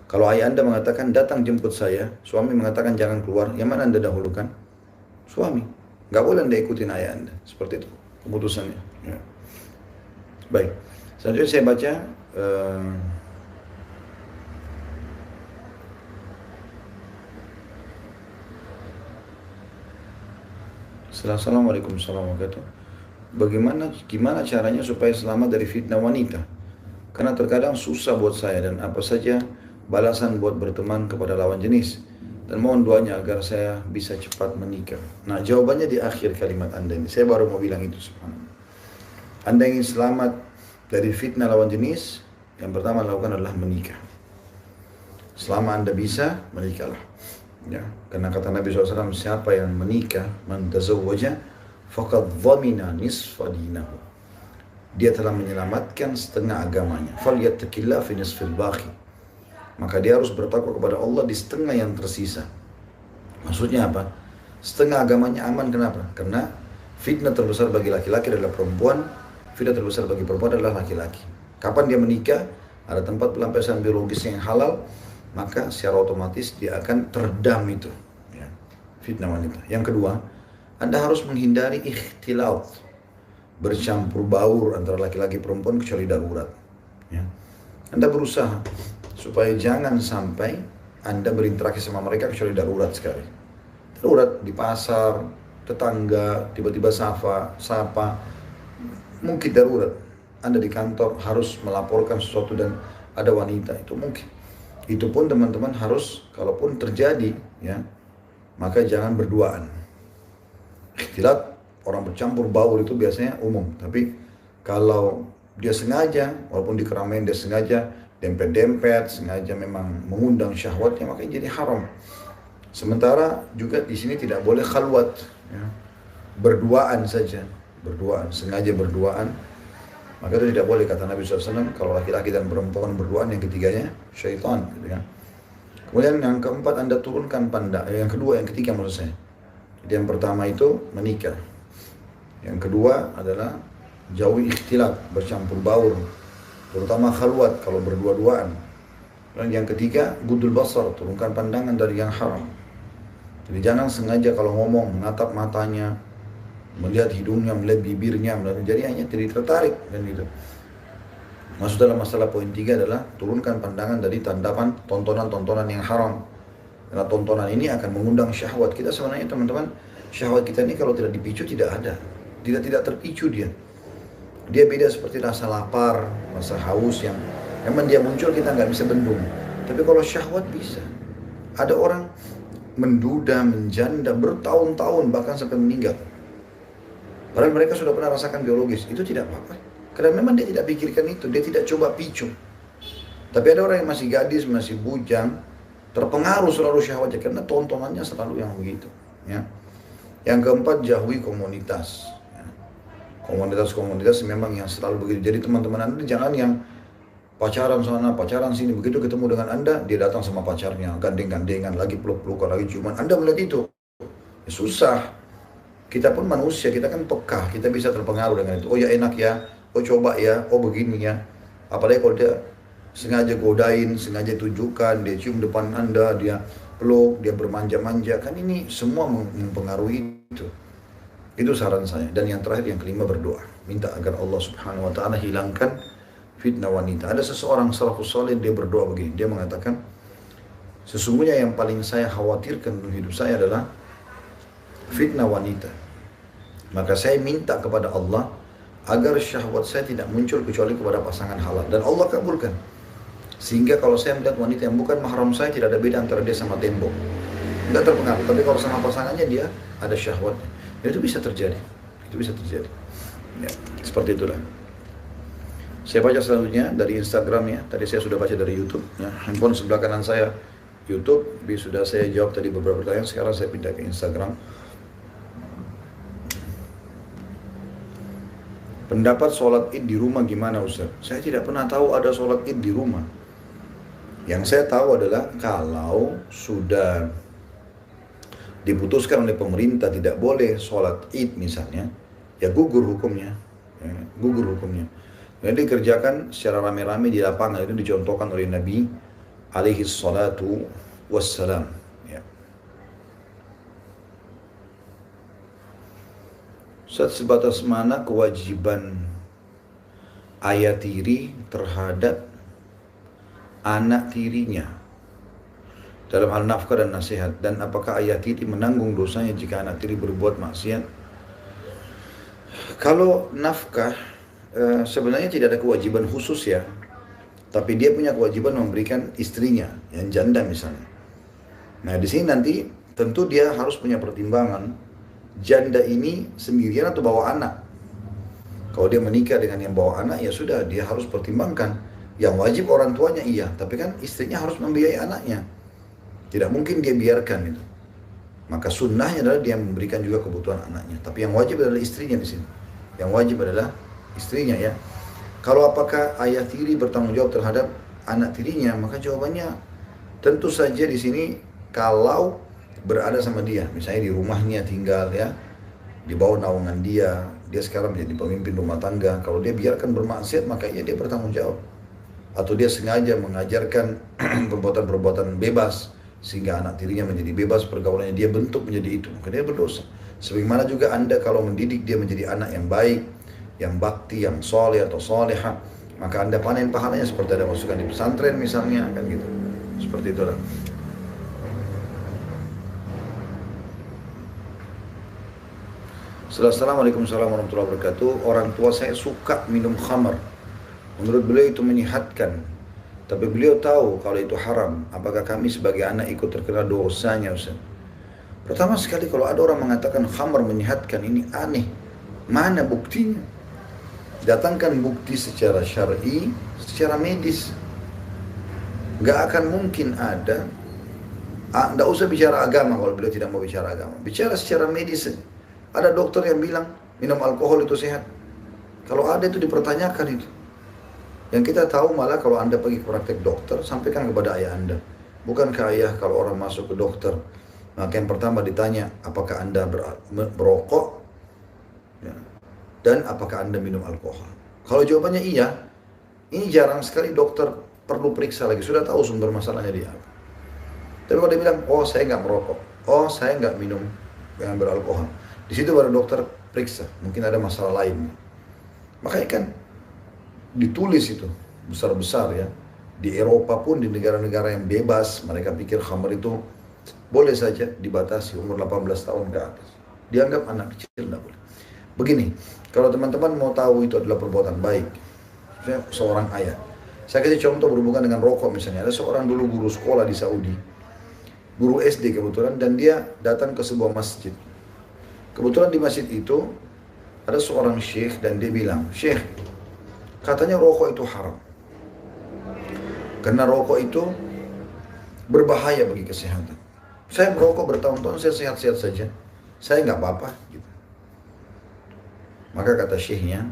[SPEAKER 1] Kalau ayah Anda mengatakan datang jemput saya, suami mengatakan jangan keluar, yang mana Anda dahulukan? Suami. Nggak boleh Anda ikutin ayah Anda. Seperti itu keputusannya. Ya. Baik. Selanjutnya saya baca Assalamualaikum warahmatullahi wabarakatuh. Gimana caranya supaya selamat dari fitnah wanita? Karena terkadang susah buat saya dan apa saja balasan buat berteman kepada lawan jenis. Dan mohon doanya agar saya bisa cepat menikah. Nah, jawabannya di akhir kalimat Anda ini. Saya baru mau bilang itu. Anda ingin selamat dari fitnah lawan jenis, yang pertama lakukan adalah menikah. Selama Anda bisa, menikahlah. Ya, karena kata Nabi SAW, siapa yang menikah, man tazawwaja faqad dhamina nisfa dinahu. Dia telah menyelamatkan setengah agamanya. Falyattaqillah fi nisfil baqi. Maka dia harus bertakwa kepada Allah di setengah yang tersisa. Maksudnya apa? Setengah agamanya aman, kenapa? Karena fitnah terbesar bagi laki-laki adalah perempuan, fitnah terbesar bagi perempuan adalah laki-laki. Kapan dia menikah, ada tempat pelampiasan biologisnya yang halal, maka secara otomatis dia akan teredam itu, ya, fitnah wanita. Yang kedua, Anda harus menghindari ikhtilat, bercampur baur antara laki-laki perempuan kecuali darurat. Ya. Anda berusaha supaya jangan sampai Anda berinteraksi sama mereka kecuali darurat sekali. Darurat di pasar, tetangga, tiba-tiba sapa, mungkin darurat. Anda di kantor harus melaporkan sesuatu dan ada wanita, itu mungkin. Itu pun teman-teman harus, kalaupun terjadi, ya, maka jangan berduaan. Ikhtilat, orang bercampur baur itu biasanya umum. Tapi kalau dia sengaja, walaupun di keramaian dia sengaja dempet-dempet, sengaja memang mengundang syahwatnya, maka jadi haram. Sementara juga di sini tidak boleh khalwat, ya, berduaan saja, sengaja berduaan. Maka itu tidak boleh, kata Nabi SAW, kalau laki-laki dan perempuan berduaan, yang ketiganya syaitan, gitu kan. Kemudian yang keempat, Anda turunkan yang ketiga maksud saya. Jadi yang pertama itu menikah. Yang kedua adalah jauhi ikhtilat, bercampur baur, terutama khalwat kalau berdua-duaan. Dan yang ketiga, gudul basar, turunkan pandangan dari yang haram. Jadi jangan sengaja kalau ngomong menatap matanya, melihat hidungnya, melihat bibirnya, jadi hanya tidak tertarik dan gitu. Maksud dalam masalah poin 3 adalah turunkan pandangan dari tandapan tontonan-tontonan yang haram. Karena tontonan ini akan mengundang syahwat kita. Sebenarnya teman-teman, syahwat kita ini kalau tidak dipicu tidak ada, tidak terpicu dia. Dia beda seperti rasa lapar, rasa haus yang memang dia muncul kita nggak bisa bendung. Tapi kalau syahwat bisa. Ada orang menduda, menjanda bertahun-tahun bahkan sampai meninggal. Padahal mereka sudah pernah rasakan biologis, itu tidak apa-apa. Karena memang dia tidak pikirkan itu, dia tidak coba picu. Tapi ada orang yang masih gadis, masih bujang, terpengaruh selalu syahwatnya karena tontonannya selalu yang begitu. Ya. Yang keempat, jauhi komunitas. Ya. Komunitas memang yang selalu begitu. Jadi teman-teman Anda jangan yang pacaran sana, pacaran sini. Begitu ketemu dengan Anda, dia datang sama pacarnya, gandeng-gandengan, lagi peluk-pelukan, lagi ciuman. Anda melihat itu, ya susah. Kita pun manusia, kita kan peka, kita bisa terpengaruh dengan itu. Oh ya enak ya, oh coba ya, oh begini ya. Apalagi kalau dia sengaja godain, sengaja tunjukkan, dia cium depan Anda, dia peluk, dia bermanja-manja. Kan ini semua mempengaruhi itu. Itu saran saya. Dan yang terakhir, yang kelima, berdoa. Minta agar Allah Subhanahu wa ta'ala hilangkan fitnah wanita. Ada seseorang salafus saleh, dia berdoa begini. Dia mengatakan, sesungguhnya yang paling saya khawatirkan dalam hidup saya adalah fitnah wanita. Maka saya minta kepada Allah agar syahwat saya tidak muncul kecuali kepada pasangan halal. Dan Allah kabulkan. Sehingga kalau saya melihat wanita yang bukan mahram saya, tidak ada beda antara dia sama tembok. Enggak terpengaruh. Tapi kalau sama pasangannya dia ada syahwatnya. Dan itu bisa terjadi. Itu bisa terjadi. Ya, seperti itulah. Saya baca selanjutnya dari Instagram ya. Tadi saya sudah baca dari YouTube. Ya. Handphone sebelah kanan saya YouTube. Sudah saya jawab tadi beberapa pertanyaan. Sekarang saya pindah ke Instagram. Pendapat sholat id di rumah gimana Ustaz? Saya tidak pernah tahu ada sholat id di rumah. Yang saya tahu adalah kalau sudah diputuskan oleh pemerintah tidak boleh sholat id misalnya, ya gugur hukumnya. Ya, gugur hukumnya. Jadi dikerjakan secara rame-rame di lapangan. Itu dicontohkan oleh Nabi alaihi salatu wassalam. Ya. Sebatas mana kewajiban ayah tiri terhadap anak tirinya dalam hal nafkah dan nasihat, dan apakah ayah tiri menanggung dosanya jika anak tiri berbuat maksiat? Kalau nafkah sebenarnya tidak ada kewajiban khusus ya, tapi dia punya kewajiban memberikan istrinya yang janda misalnya. Nah di sini nanti tentu dia harus punya pertimbangan, janda ini sendirian atau bawa anak. Kalau dia menikah dengan yang bawa anak, ya sudah, dia harus pertimbangkan. Yang wajib orang tuanya iya, tapi kan istrinya harus membiayai anaknya. Tidak mungkin dia biarkan itu. Maka sunnahnya adalah dia memberikan juga kebutuhan anaknya. Tapi yang wajib adalah istrinya di sini. Yang wajib adalah istrinya ya. Kalau apakah ayah tiri bertanggung jawab terhadap anak tirinya, maka jawabannya tentu saja di sini kalau berada sama dia, misalnya di rumahnya tinggal ya, di bawah naungan dia sekarang menjadi pemimpin rumah tangga. Kalau dia biarkan bermaksiat, maka ya dia bertanggung jawab. Atau dia sengaja mengajarkan perbuatan-perbuatan bebas sehingga anak tirinya menjadi bebas, pergaulannya dia bentuk menjadi itu, maka dia berdosa. Sebagaimana juga Anda kalau mendidik dia menjadi anak yang baik, yang bakti, yang soleh atau soleha, maka Anda panen pahalanya seperti ada masukan di pesantren misalnya, kan gitu. Seperti itulah. Assalamualaikum warahmatullahi wabarakatuh. Orang tua saya suka minum khamar. Menurut beliau itu menyehatkan. Tapi beliau tahu kalau itu haram. Apakah kami sebagai anak ikut terkena dosanya Ustaz? Pertama sekali kalau ada orang mengatakan khamar menyehatkan, ini aneh. Mana buktinya? Datangkan bukti secara syar'i, secara medis. Gak akan mungkin ada. Nggak usah bicara agama kalau beliau tidak mau bicara agama. Bicara secara medis. Ada dokter yang bilang minum alkohol itu sehat. Kalau ada itu dipertanyakan itu. Yang kita tahu malah kalau Anda pergi ke praktek dokter, sampaikan kepada ayah Anda. Bukankah ayah kalau orang masuk ke dokter, maka yang pertama ditanya, apakah Anda berokok? Ya. Dan apakah Anda minum alkohol? Kalau jawabannya iya, ini jarang sekali dokter perlu periksa lagi. Sudah tahu sumber masalahnya dia. Tapi kalau dia bilang, oh saya nggak merokok, oh saya nggak minum yang beralkohol, di situ baru dokter periksa, mungkin ada masalah lain. Makanya kan ditulis itu besar-besar ya. Di Eropa pun, di negara-negara yang bebas, mereka pikir khamar itu boleh saja dibatasi umur 18 tahun ke atas. Dianggap anak kecil, tidak boleh. Begini, kalau teman-teman mau tahu itu adalah perbuatan baik, saya seorang ayah, saya kasih contoh berhubungan dengan rokok misalnya. Ada seorang dulu guru sekolah di Saudi, guru SD kebetulan, dan dia datang ke sebuah masjid. Kebetulan di masjid itu ada seorang syekh dan dia bilang, syekh, katanya rokok itu haram. Karena rokok itu berbahaya bagi kesehatan. Saya merokok bertahun-tahun, saya sehat-sehat saja. Saya nggak apa-apa. Gitu. Maka kata syekhnya,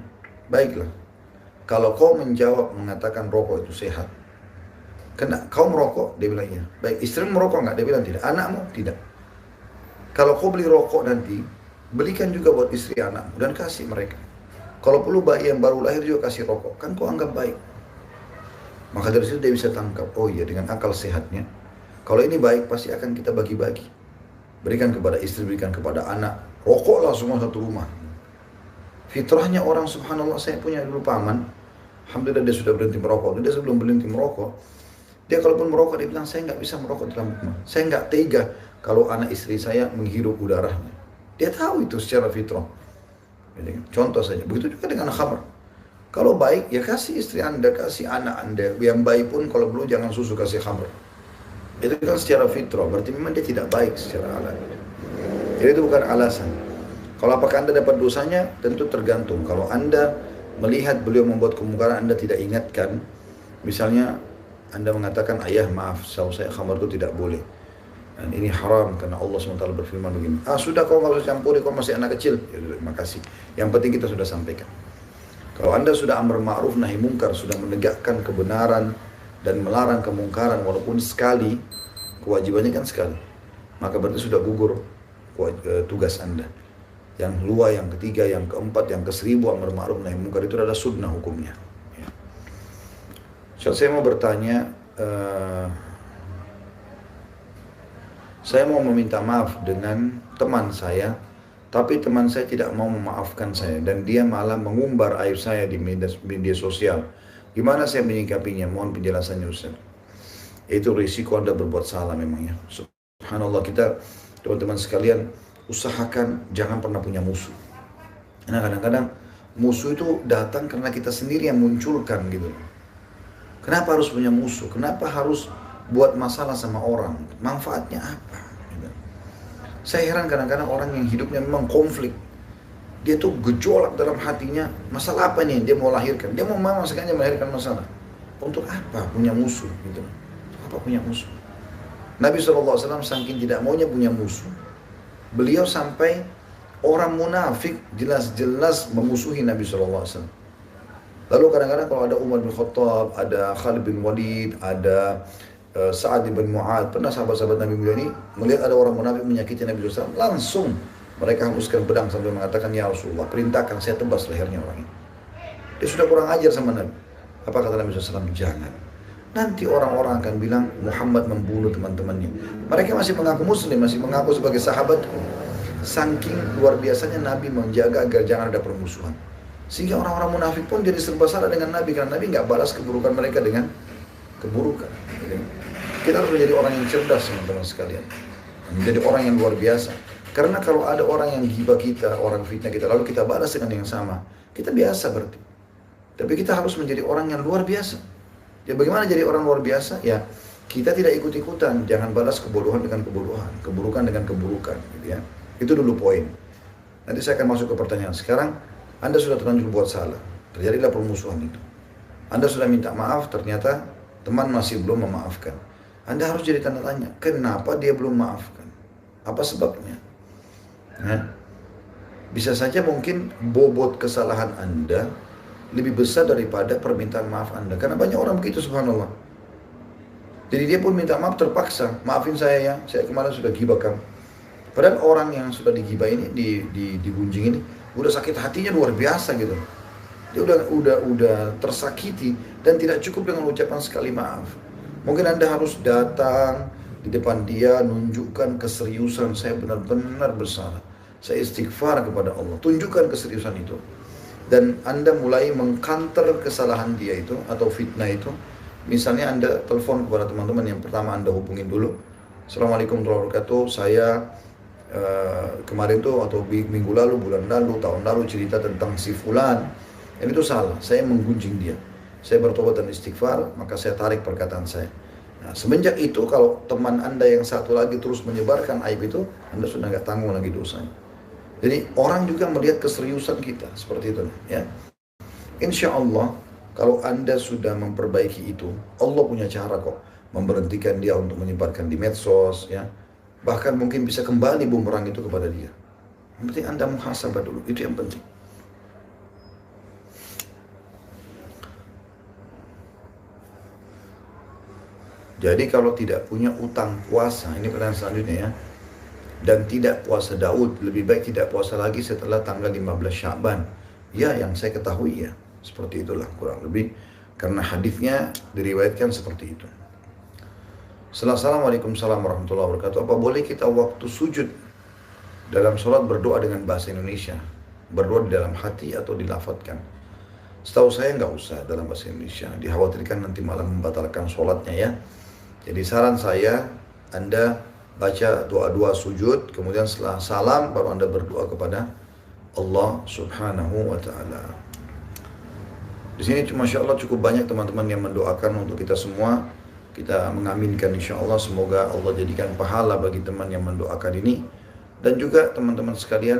[SPEAKER 1] baiklah. Kalau kau menjawab mengatakan rokok itu sehat, kena kau merokok? Dia bilang iya. Baik, istrimu merokok nggak? Dia bilang tidak. Anakmu? Tidak. Kalau kau beli rokok nanti, belikan juga buat istri anakmu dan kasih mereka. Kalau perlu bayi yang baru lahir juga kasih rokok, kan kau anggap baik. Maka dari situ dia bisa tangkap, oh iya dengan akal sehatnya, kalau ini baik pasti akan kita bagi-bagi. Berikan kepada istri, berikan kepada anak, rokoklah semua satu rumah. Fitrahnya orang, subhanallah, saya punya dulu paman, alhamdulillah dia sudah berhenti merokok. Dia sebelum berhenti merokok, dia kalaupun merokok dia bilang, saya nggak bisa merokok dalam rumah. Saya nggak tega kalau anak istri saya menghirup udaranya. Dia tahu itu secara fitrah. Gitu kan. Contoh saja, begitu juga dengan khamr. Kalau baik, ya kasih istri anda, kasih anak anda. Yang baik pun kalau perlu jangan susu, kasih khamr. Itu kan secara fitrah, berarti memang dia tidak baik secara alami. Jadi itu bukan alasan. Kalau apakah anda dapat dosanya, tentu tergantung. Kalau anda melihat beliau membuat kemungkaran, anda tidak ingatkan. Misalnya, anda mengatakan, ayah maaf, saya khamr itu tidak boleh. Dan ini haram karena Allah SWT berfirman begini. Sudah kau nggak usah campuri, kau masih anak kecil. Ya, terima kasih. Yang penting kita sudah sampaikan. Kalau anda sudah amar ma'ruf nahi mungkar, sudah menegakkan kebenaran dan melarang kemungkaran walaupun sekali, kewajibannya kan sekali, maka berarti sudah gugur tugas anda. Yang kedua, yang ketiga, yang keempat, yang ke-1000 amar ma'ruf nahi mungkar itu adalah sunnah hukumnya. Ya. So, saya mau bertanya, saya mau meminta maaf dengan teman saya, tapi teman saya tidak mau memaafkan saya dan dia malah mengumbar aib saya di media sosial. Gimana saya menyikapinya? Mohon penjelasannya Ustaz. Itu risiko anda berbuat salah memangnya. Subhanallah, kita teman-teman sekalian usahakan jangan pernah punya musuh. Karena kadang-kadang musuh itu datang karena kita sendiri yang munculkan gitu. Kenapa harus punya musuh? Kenapa harus buat masalah sama orang? Manfaatnya apa? Gitu. Saya heran kadang-kadang orang yang hidupnya memang konflik. Dia tuh gejolak dalam hatinya. Masalah apa nih dia mau lahirkan? Dia mau sekalian melahirkan masalah. Untuk apa punya musuh? Gitu. Apa punya musuh? Nabi SAW saking tidak maunya punya musuh, beliau sampai orang munafik jelas-jelas memusuhi Nabi SAW. Lalu kadang-kadang kalau ada Umar bin Khattab, ada Khalid bin Walid, ada Sa'ad bin Mu'ad, pernah sahabat-sahabat Nabi mulia ini melihat ada orang munafik menyakiti Nabi SAW, langsung mereka hembuskan pedang sambil mengatakan, ya Rasulullah, perintahkan saya tebas lehernya orang ini. Dia sudah kurang ajar sama Nabi. Apa kata Nabi SAW? Jangan. Nanti orang-orang akan bilang Muhammad membunuh teman-temannya. Mereka masih mengaku muslim, masih mengaku sebagai sahabat. Saking luar biasanya Nabi menjaga agar jangan ada permusuhan. Sehingga orang-orang munafik pun jadi serba salah dengan Nabi, karena Nabi nggak balas keburukan mereka dengan keburukan. Kita harus menjadi orang yang cerdas, teman-teman sekalian. Menjadi orang yang luar biasa. Karena kalau ada orang yang ghibah kita, orang fitnah kita, lalu kita balas dengan yang sama, kita biasa berarti. Tapi kita harus menjadi orang yang luar biasa. Ya, bagaimana jadi orang luar biasa? Ya, kita tidak ikut-ikutan, jangan balas kebodohan dengan kebodohan, keburukan dengan keburukan, gitu ya. Itu dulu poin. Nanti saya akan masuk ke pertanyaan. Sekarang, Anda sudah terlanjur buat salah, terjadilah permusuhan itu. Anda sudah minta maaf, ternyata teman masih belum memaafkan. Anda harus jadi tanda tanya, kenapa dia belum maafkan? Apa sebabnya? Nah, bisa saja mungkin bobot kesalahan Anda lebih besar daripada permintaan maaf Anda. Karena banyak orang begitu, subhanallah. Jadi dia pun minta maaf terpaksa. Maafin saya ya, saya kemarin sudah gibah kamu. Padahal orang yang sudah digibah ini, digunjing ini, udah sakit hatinya luar biasa gitu. Dia udah tersakiti dan tidak cukup dengan ucapan sekali maaf. Mungkin Anda harus datang di depan dia, nunjukkan keseriusan, saya benar-benar bersalah. Saya istighfar kepada Allah. Tunjukkan keseriusan itu. Dan Anda mulai mengkanter kesalahan dia itu atau fitnah itu. Misalnya Anda telepon kepada teman-teman yang pertama Anda hubungin dulu. Assalamualaikum warahmatullahi wabarakatuh. Saya kemarin tuh atau minggu lalu, bulan lalu, tahun lalu cerita tentang si fulan. Ini tuh salah. Saya menggunjing dia. Saya bertobat dan istighfar, maka saya tarik perkataan saya. Nah, semenjak itu kalau teman Anda yang satu lagi terus menyebarkan aib itu, Anda sudah nggak tanggung lagi dosanya. Jadi orang juga melihat keseriusan kita seperti itu, ya. Insya Allah kalau Anda sudah memperbaiki itu, Allah punya cara kok memberhentikan dia untuk menyebarkan di medsos, ya. Bahkan mungkin bisa kembali bumerang itu kepada dia. Yang penting Anda muhasabah dulu, itu yang penting. Jadi kalau tidak punya utang puasa, ini pertanyaan selanjutnya ya. Dan tidak puasa Daud, lebih baik tidak puasa lagi setelah tanggal 15 Sya'ban. Ya, yang saya ketahui ya, seperti itulah kurang lebih. Karena hadisnya diriwayatkan seperti itu. Assalamualaikum warahmatullahi wabarakatuh. Apa boleh kita waktu sujud dalam sholat berdoa dengan bahasa Indonesia? Berdoa di dalam hati atau dilafadzkan? Setahu saya nggak usah dalam bahasa Indonesia. Dikhawatirkan nanti malah membatalkan sholatnya ya. Jadi saran saya, Anda baca doa-doa sujud, kemudian setelah salam baru Anda berdoa kepada Allah Subhanahu wa taala. Di sini Masya Allah cukup banyak teman-teman yang mendoakan untuk kita semua. Kita mengaminkan insya Allah, semoga Allah jadikan pahala bagi teman yang mendoakan ini. Dan juga teman-teman sekalian,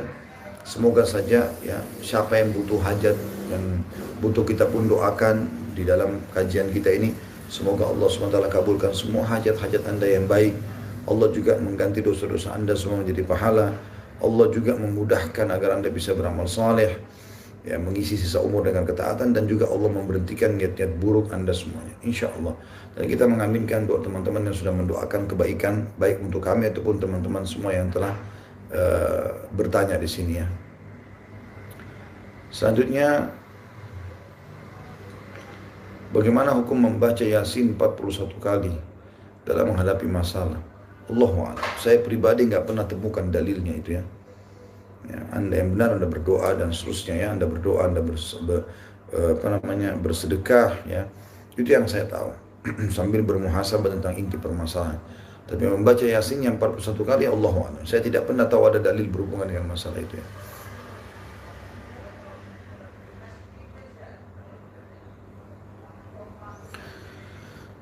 [SPEAKER 1] semoga saja ya, siapa yang butuh hajat, yang butuh kita pun doakan di dalam kajian kita ini, semoga Allah SWT kabulkan semua hajat-hajat Anda yang baik. Allah juga mengganti dosa-dosa Anda semua menjadi pahala. Allah juga memudahkan agar Anda bisa beramal saleh, ya, mengisi sisa umur dengan ketaatan, dan juga Allah memberhentikan niat-niat buruk Anda semuanya, insya Allah. Dan kita mengaminkan doa teman-teman yang sudah mendoakan kebaikan, baik untuk kami ataupun teman-teman semua yang telah bertanya di sini ya. Selanjutnya, bagaimana hukum membaca Yasin 41 kali dalam menghadapi masalah? Allahu a'lam. Saya pribadi nggak pernah temukan dalilnya itu ya. Ya, Anda yang benar, Anda berdoa dan seterusnya ya, Anda berdoa, Anda bersedekah ya, itu yang saya tahu. Sambil bermuhasabah tentang inti permasalahan. Tapi membaca Yasin yang 41 kali, Allahu a'lam. Saya tidak pernah tahu ada dalil berhubungan dengan masalah itu ya.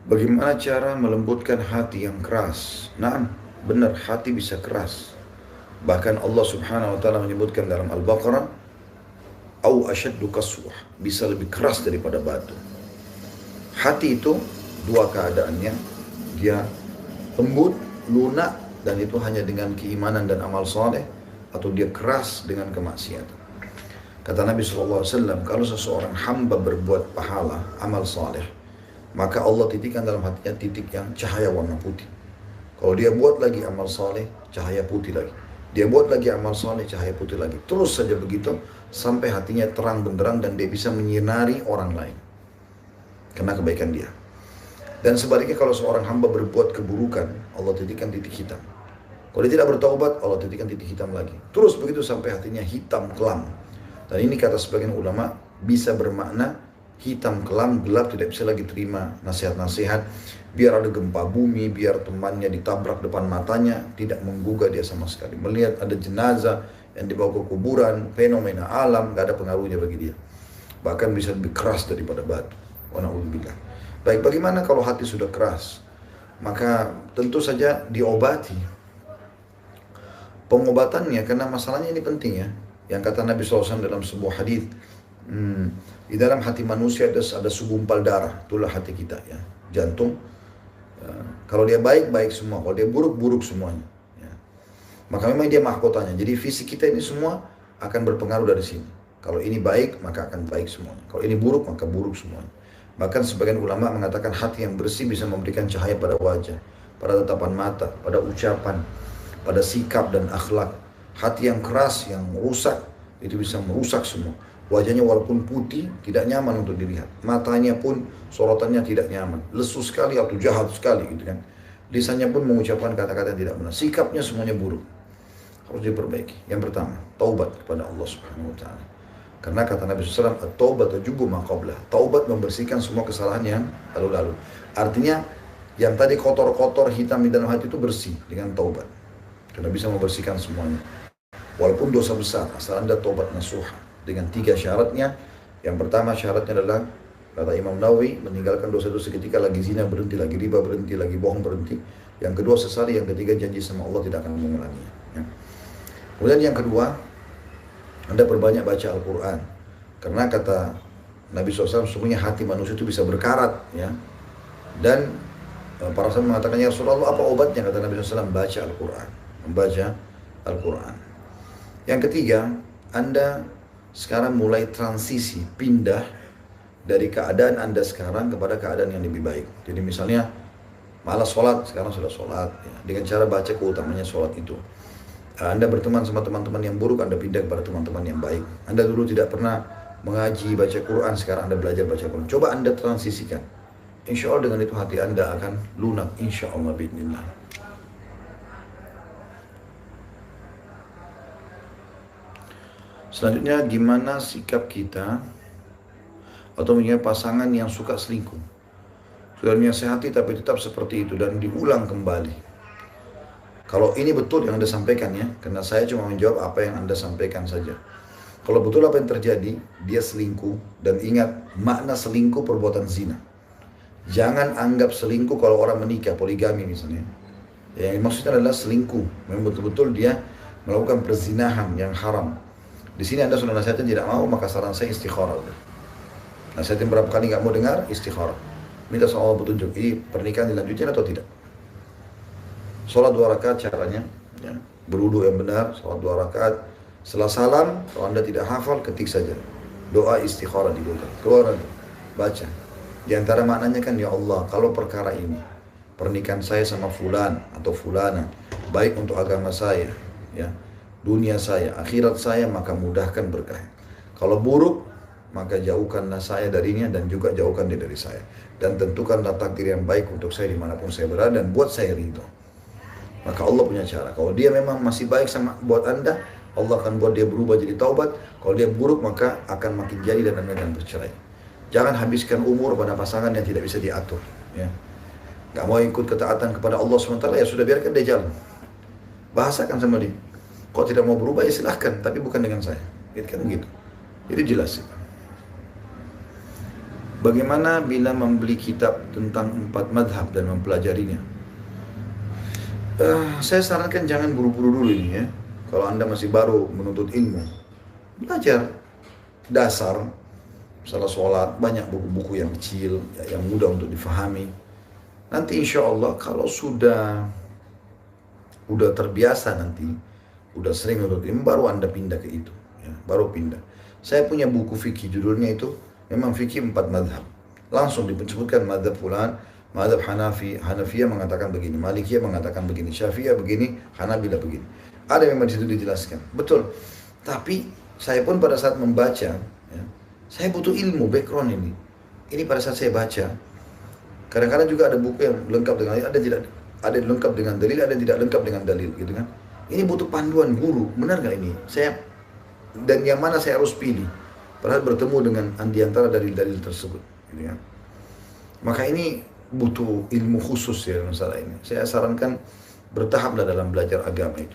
[SPEAKER 1] Bagaimana cara melembutkan hati yang keras? Nah, benar, hati bisa keras. Bahkan Allah Subhanahu wa taala menyebutkan dalam Al-Baqarah, "Au asyaddu qaswah", bisa lebih keras daripada batu. Hati itu dua keadaannya, dia lembut, lunak, dan itu hanya dengan keimanan dan amal saleh, atau dia keras dengan kemaksiatan. Kata Nabi SAW, kalau seseorang hamba berbuat pahala, amal saleh, maka Allah titikkan dalam hatinya titik yang cahaya warna putih. Kalau dia buat lagi amal saleh, cahaya putih lagi. Dia buat lagi amal saleh, cahaya putih lagi. Terus saja begitu, sampai hatinya terang benderang dan dia bisa menyinari orang lain karena kebaikan dia. Dan sebaliknya kalau seorang hamba berbuat keburukan, Allah titikkan titik hitam. Kalau dia tidak bertaubat, Allah titikkan titik hitam lagi. Terus begitu sampai hatinya hitam kelam. Dan ini kata sebagian ulama bisa bermakna hitam kelam, gelap, tidak bisa lagi terima nasihat-nasihat. Biar ada gempa bumi, biar temannya ditabrak depan matanya, tidak menggugah dia sama sekali. Melihat ada jenazah yang dibawa ke kuburan, fenomena alam, gak ada pengaruhnya bagi dia. Bahkan bisa lebih keras daripada batu. Wa na'udzubillah. Baik, bagaimana kalau hati sudah keras? Maka tentu saja diobati. Pengobatannya, karena masalahnya ini penting ya. Yang kata Nabi SAW dalam sebuah hadis, di dalam hati manusia ada segumpal darah, itulah hati kita ya, jantung. Kalau dia baik, baik semua. Kalau dia buruk, buruk semuanya. Ya. Maka memang dia mahkotanya. Jadi fisik kita ini semua akan berpengaruh dari sini. Kalau ini baik, maka akan baik semuanya. Kalau ini buruk, maka buruk semuanya. Bahkan sebagian ulama mengatakan hati yang bersih bisa memberikan cahaya pada wajah, pada tatapan mata, pada ucapan, pada sikap dan akhlak. Hati yang keras, yang rusak, itu bisa merusak semua. Wajahnya walaupun putih, tidak nyaman untuk dilihat. Matanya pun, sorotannya tidak nyaman. Lesu sekali atau jahat sekali gitu kan. Lisannya pun mengucapkan kata-kata yang tidak benar. Sikapnya semuanya buruk. Harus diperbaiki. Yang pertama, taubat kepada Allah Subhanahu wa taala. Karena kata Nabi SAW, "Taubat tajubu ma qablah." Taubat membersihkan semua kesalahan yang lalu-lalu. Artinya, yang tadi kotor-kotor hitam di dalam hati itu bersih dengan taubat. Karena bisa membersihkan semuanya. Walaupun dosa besar, asal Anda taubat nasuha. Dengan 3 syaratnya. Yang pertama syaratnya adalah, kata Imam Nawawi, meninggalkan dosa-dosa ketika lagi zina berhenti, lagi riba berhenti, lagi bohong berhenti. Yang kedua sesali, yang ketiga janji sama Allah tidak akan mengulanginya. Ya. Kemudian yang kedua, Anda perbanyak baca Al-Quran. Karena kata Nabi SAW, sesungguhnya hati manusia itu bisa berkarat. Ya. Dan para sahabat mengatakan, "Ya Rasulullah, apa obatnya?" Kata Nabi SAW, baca Al-Quran. Membaca Al-Quran. Yang ketiga, Anda sekarang mulai transisi, pindah dari keadaan Anda sekarang kepada keadaan yang lebih baik. Jadi misalnya, malas sholat, sekarang sudah sholat. Ya. Dengan cara baca keutamanya sholat itu. Anda berteman sama teman-teman yang buruk, Anda pindah kepada teman-teman yang baik. Anda dulu tidak pernah mengaji, baca Quran, sekarang Anda belajar baca Quran. Coba Anda transisikan. Insya Allah dengan itu hati Anda akan lunak. Insya Allah bi'idznillah. Selanjutnya, gimana sikap kita atau punya pasangan yang suka selingkuh? Sudah menasihati tapi tetap seperti itu dan diulang kembali. Kalau ini betul yang Anda sampaikan ya, karena saya cuma menjawab apa yang Anda sampaikan saja. Kalau betul apa yang terjadi, dia selingkuh, dan ingat makna selingkuh perbuatan zina. Jangan anggap selingkuh kalau orang menikah, poligami misalnya. Yang maksudnya adalah selingkuh, memang betul-betul dia melakukan perzinahan yang haram. Di sini Anda sudah nasihatin tidak mau, maka saran saya istikharah. Nasihatin berapa kali nggak mau dengar, istikharah. Minta sama Allah petunjuk, ini pernikahan dilanjutkan atau tidak. Sholat 2 rakaat caranya, ya. Berwudu yang benar, sholat 2 rakaat. Setelah salam, kalau Anda tidak hafal, ketik saja. Doa istikharah di Google. Keluar lagi, baca. Di antara maknanya kan, ya Allah, kalau perkara ini, pernikahan saya sama fulan atau fulana, baik untuk agama saya, ya, dunia saya, akhirat saya, maka mudahkan berkah. Kalau buruk, maka jauhkanlah saya darinya dan juga jauhkan dia dari saya. Dan tentukanlah takdir yang baik untuk saya dimanapun saya berada dan buat saya ridho. Maka Allah punya cara. Kalau dia memang masih baik sama buat Anda, Allah akan buat dia berubah jadi taubat. Kalau dia buruk, maka akan makin jadi dan Anda akan bercerai. Jangan habiskan umur pada pasangan yang tidak bisa diatur. Ya. Gak mau ikut ketaatan kepada Allah SWT, ya sudah, biarkan dia jalan. Bahasakan sama dia. Kalau tidak mau berubah, ya silahkan, tapi bukan dengan saya. Gitu kan gitu. Jadi jelas. Bagaimana bila membeli kitab tentang 4 madhab dan mempelajarinya? Saya sarankan jangan buru-buru dulu ini ya. Kalau Anda masih baru menuntut ilmu, belajar dasar, salah sholat, banyak buku-buku yang kecil, yang mudah untuk difahami. Nanti insya Allah kalau sudah terbiasa nanti, udah sering menuntut ilmu, baru Anda pindah ke itu. Ya, baru pindah. Saya punya buku fikih, judulnya itu memang fikih 4 madhab. Langsung disebutkan madhab fulan, madhab Hanafiyah mengatakan begini, Malikiyah mengatakan begini, Syafi'iyah begini, Hanabilah begini. Ada memang di situ dijelaskan. Betul. Tapi saya pun pada saat membaca, ya, saya butuh ilmu, background ini. Ini pada saat saya baca, kadang-kadang juga ada buku yang lengkap dengan ada yang lengkap dengan dalil, ada yang tidak lengkap dengan dalil, gitu kan. Ini butuh panduan guru, benar gak ini? Dan yang mana saya harus pilih? Padahal bertemu dengan di antara dalil-dalil tersebut, gitu kan. Maka ini butuh ilmu khusus ya masalah ini. Saya sarankan bertahaplah dalam belajar agama itu.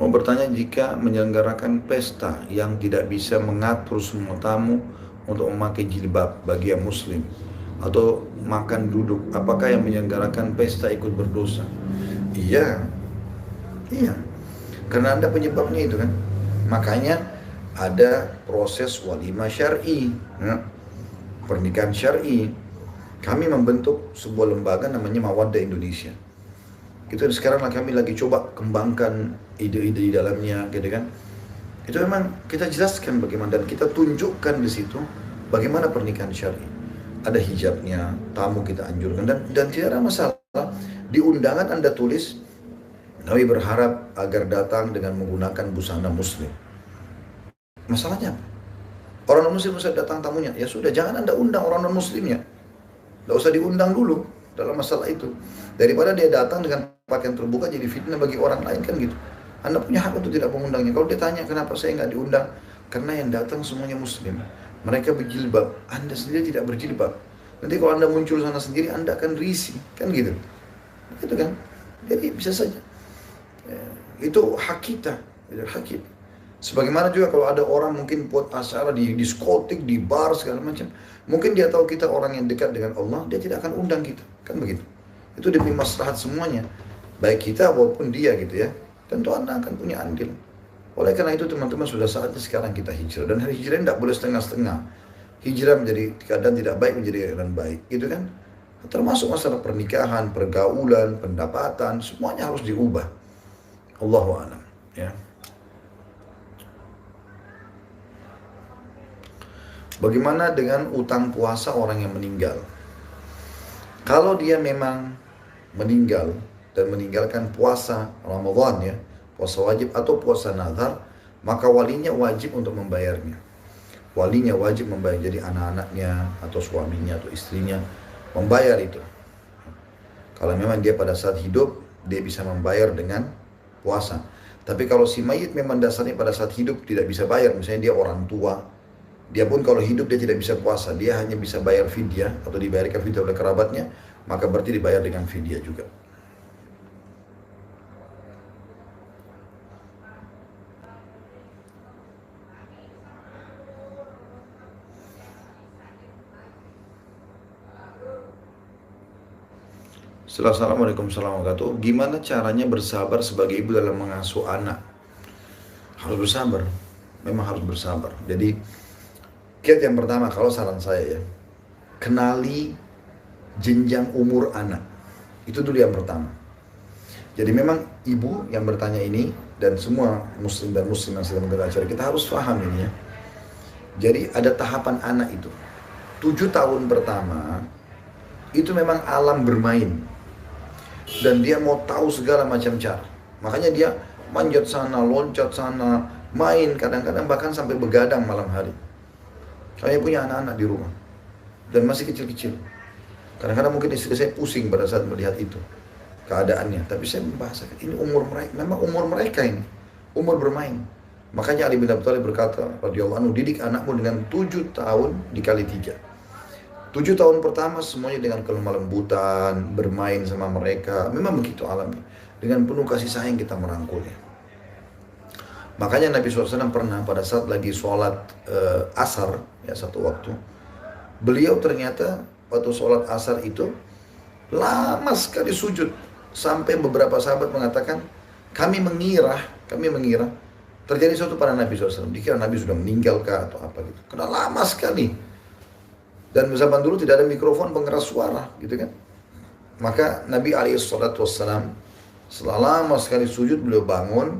[SPEAKER 1] Mau bertanya, jika menyelenggarakan pesta yang tidak bisa mengatur semua tamu untuk memakai jilbab bagi yang muslim atau makan duduk, apakah yang menyelenggarakan pesta ikut berdosa? Iya, karena Anda penyebabnya itu kan. Makanya ada proses walimah syar'i, ya. Pernikahan syar'i. Kami membentuk sebuah lembaga namanya Mawaddah Indonesia. Itu sekarang kami lagi coba kembangkan ide-ide di dalamnya, gitu kan. Itu memang kita jelaskan bagaimana dan kita tunjukkan di situ bagaimana pernikahan syar'i. Ada hijabnya, tamu kita anjurkan dan tidak ada masalah. Di undangan Anda tulis, kami berharap agar datang dengan menggunakan busana muslim. Masalahnya apa? Orang non muslim bisa datang tamunya, ya sudah, jangan Anda undang orang non muslimnya. Tidak usah diundang dulu dalam masalah itu. Daripada dia datang dengan pakaian terbuka jadi fitnah bagi orang lain kan gitu. Anda punya hak untuk tidak mengundangnya. Kalau dia tanya kenapa saya nggak diundang, karena yang datang semuanya muslim. Mereka berjilbab, Anda sendiri tidak berjilbab. Nanti kalau Anda muncul sana sendiri, Anda akan risih, kan gitu. Gitu kan. Jadi bisa saja. Itu hak kita, itu hak kita. Sebagaimana juga kalau ada orang mungkin buat acara di diskotik, di bar segala macam, mungkin dia tahu kita orang yang dekat dengan Allah, dia tidak akan undang kita, kan begitu. Itu demi maslahat semuanya, baik kita maupun dia gitu ya. Tentu Anda akan punya andil. Oleh karena itu teman-teman, sudah saatnya sekarang kita hijrah, dan hari hijrah tidak boleh setengah-setengah. Hijrah menjadi kadang tidak baik menjadi kadang baik, gitu kan. Termasuk masalah pernikahan, pergaulan, pendapatan, semuanya harus diubah. Allahu a'lam, ya. Bagaimana dengan utang puasa orang yang meninggal? Kalau dia memang meninggal dan meninggalkan puasa Ramadan ya, puasa wajib atau puasa nazar, maka walinya wajib untuk membayarnya. Walinya wajib membayar, jadi anak-anaknya atau suaminya atau istrinya membayar itu. Kalau memang dia pada saat hidup, dia bisa membayar dengan puasa. Tapi kalau si mayit memang dasarnya pada saat hidup tidak bisa bayar, misalnya dia orang tua, Dia pun kalau hidup dia tidak bisa puasa, dia hanya bisa bayar fidyah atau dibayarkan fidyah oleh kerabatnya, maka berarti dibayar dengan fidyah juga. Assalamualaikum warahmatullahi wabarakatuh. Gimana caranya bersabar sebagai ibu dalam mengasuh anak? Harus bersabar, memang harus bersabar. Jadi, kiat yang pertama kalau saran saya ya, kenali jenjang umur anak. Itu dulu yang pertama. Jadi memang ibu yang bertanya ini dan semua muslim dan muslim yang sedang mendengar acara kita harus paham ini ya. Jadi ada tahapan anak itu. 7 tahun pertama itu memang alam bermain. Dan dia mau tahu segala macam cara. Makanya dia manjat sana, loncat sana, main kadang-kadang bahkan sampai begadang malam hari. Saya punya anak-anak di rumah dan masih kecil-kecil. Kadang-kadang mungkin istri saya pusing pada saat melihat itu keadaannya. Tapi saya membahasakan ini umur mereka, memang umur mereka ini, umur bermain. Makanya Ali bin Abi Thalib berkata, radhiyallahu anhu, didik anakmu dengan 7 tahun dikali 3. 7 tahun pertama semuanya dengan kelemah lembutan, bermain sama mereka. Memang begitu alamnya. Dengan penuh kasih sayang kita merangkulnya. Makanya Nabi SAW pernah pada saat lagi sholat asar, ya satu waktu. Beliau ternyata waktu sholat asar itu lama sekali sujud. Sampai beberapa sahabat mengatakan, kami mengira terjadi sesuatu pada Nabi SAW. Dikira Nabi sudah meninggal kah atau apa gitu. Karena lama sekali. Dan zaman dulu tidak ada mikrofon pengeras suara, gitu kan. Maka Nabi SAW setelah lama sekali sujud beliau bangun,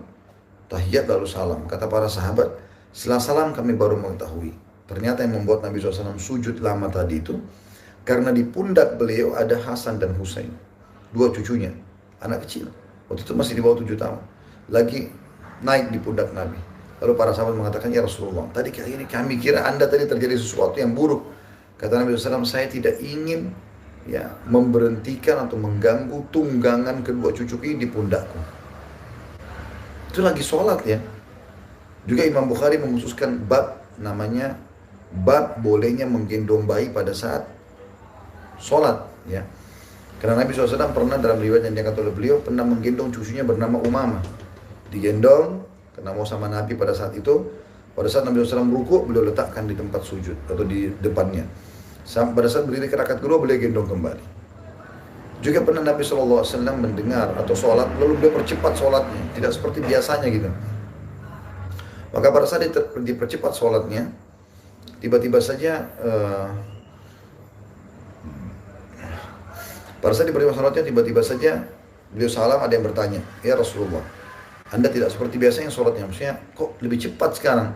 [SPEAKER 1] tahiyat lalu salam. Kata para sahabat, setelah salam kami baru mengetahui. Ternyata yang membuat Nabi SAW sujud lama tadi itu, karena di pundak beliau ada Hasan dan Husain. 2 cucunya, anak kecil. Waktu itu masih di bawah 7 tahun. Lagi naik di pundak Nabi. Lalu para sahabat mengatakan, ya Rasulullah, tadi kami kira Anda tadi terjadi sesuatu yang buruk. Kata Nabi SAW, saya tidak ingin ya memberhentikan atau mengganggu tunggangan kedua cucu ini di pundakku. Itu lagi sholat ya. Juga Imam Bukhari mengkhususkan bab namanya bab bolehnya menggendong bayi pada saat sholat ya. Karena Nabi SAW pernah dalam riwayat yang diangkat oleh beliau pernah menggendong cucunya bernama Umamah. Digendong karena mau sama Nabi pada saat itu. Pada saat Nabi SAW rukuk, beliau letakkan di tempat sujud atau di depannya. Pada saat berdiri ke rakaat kedua, beliau gendong kembali. Juga pernah Nabi SAW mendengar atau sholat, lalu beliau percepat sholatnya. Tidak seperti biasanya gitu. Maka pada saat dipercepat sholatnya, tiba-tiba saja beliau salam, ada yang bertanya, ya Rasulullah, Anda tidak seperti biasanya sholatnya, maksudnya kok lebih cepat sekarang?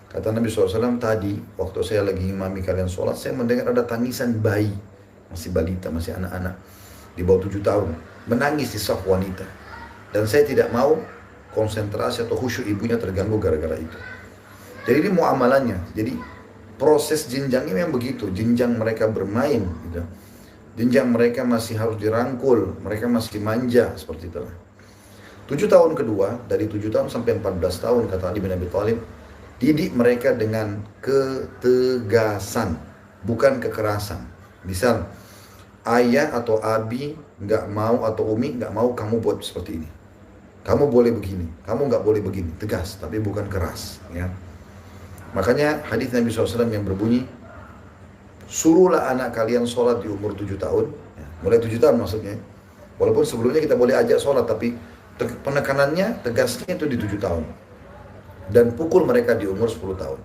[SPEAKER 1] Kata Nabi SAW, tadi waktu saya lagi imami kalian sholat, saya mendengar ada tangisan bayi, masih balita, masih anak-anak, di bawah 7 tahun, menangis di saf wanita. Dan saya tidak mau konsentrasi atau khusyuk ibunya terganggu gara-gara itu. Jadi ini muamalannya, jadi proses jenjangnya memang begitu, jenjang mereka bermain, gitu. Jenjang mereka masih harus dirangkul, mereka masih manja, seperti itu. 7 tahun kedua, dari 7 tahun sampai 14 tahun, kata Ali bin Abi Thalib, didik mereka dengan ketegasan, bukan kekerasan. Misal, ayah atau abi nggak mau atau umi nggak mau kamu buat seperti ini. Kamu boleh begini, kamu nggak boleh begini. Tegas, tapi bukan keras. Ya. Makanya hadis Nabi SAW yang berbunyi, suruhlah anak kalian sholat di umur 7 tahun. Ya, mulai 7 tahun maksudnya. Walaupun sebelumnya kita boleh ajak sholat, tapi penekanannya, tegasnya itu di 7 tahun. Dan pukul mereka di umur 10 tahun.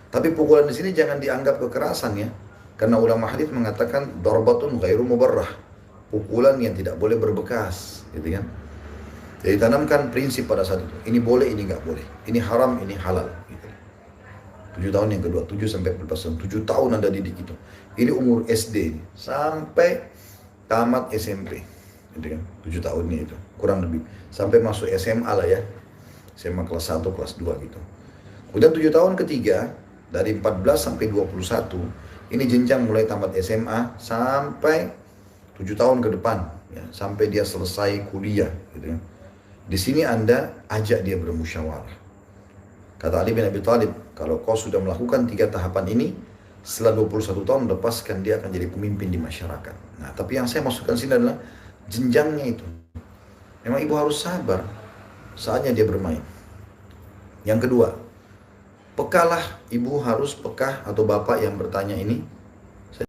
[SPEAKER 1] Tapi pukulan di sini jangan dianggap kekerasan ya. Karena ulama hadis mengatakan darbatun ghairu mubarrah. Pukulan yang tidak boleh berbekas, gitu kan. Jadi tanamkan prinsip pada saat itu. Ini boleh, ini nggak boleh. Ini haram, ini halal, gitu. 7 tahun yang kedua, 7 sampai 14 tahun. 7 tahun Anda didik itu. Ini umur SD ini, sampai tamat SMP. Gitu kan. 7 tahunnya itu, kurang lebih. Sampai masuk SMA lah ya. SMA kelas 1, kelas 2 gitu. Kemudian 7 tahun ketiga, dari 14 sampai 21, ini jenjang mulai tamat SMA sampai 7 tahun ke depan, ya, sampai dia selesai kuliah, gitu ya. Di sini Anda ajak dia bermusyawarah. Kata Ali bin Abi Thalib, kalau kau sudah melakukan 3 tahapan ini, setelah 21 tahun lepaskan, dia akan jadi pemimpin di masyarakat. Nah, tapi yang saya masukkan sini adalah jenjangnya itu. Memang ibu harus sabar saatnya dia bermain. Yang kedua, pekalah, ibu harus pekah atau bapak yang bertanya ini,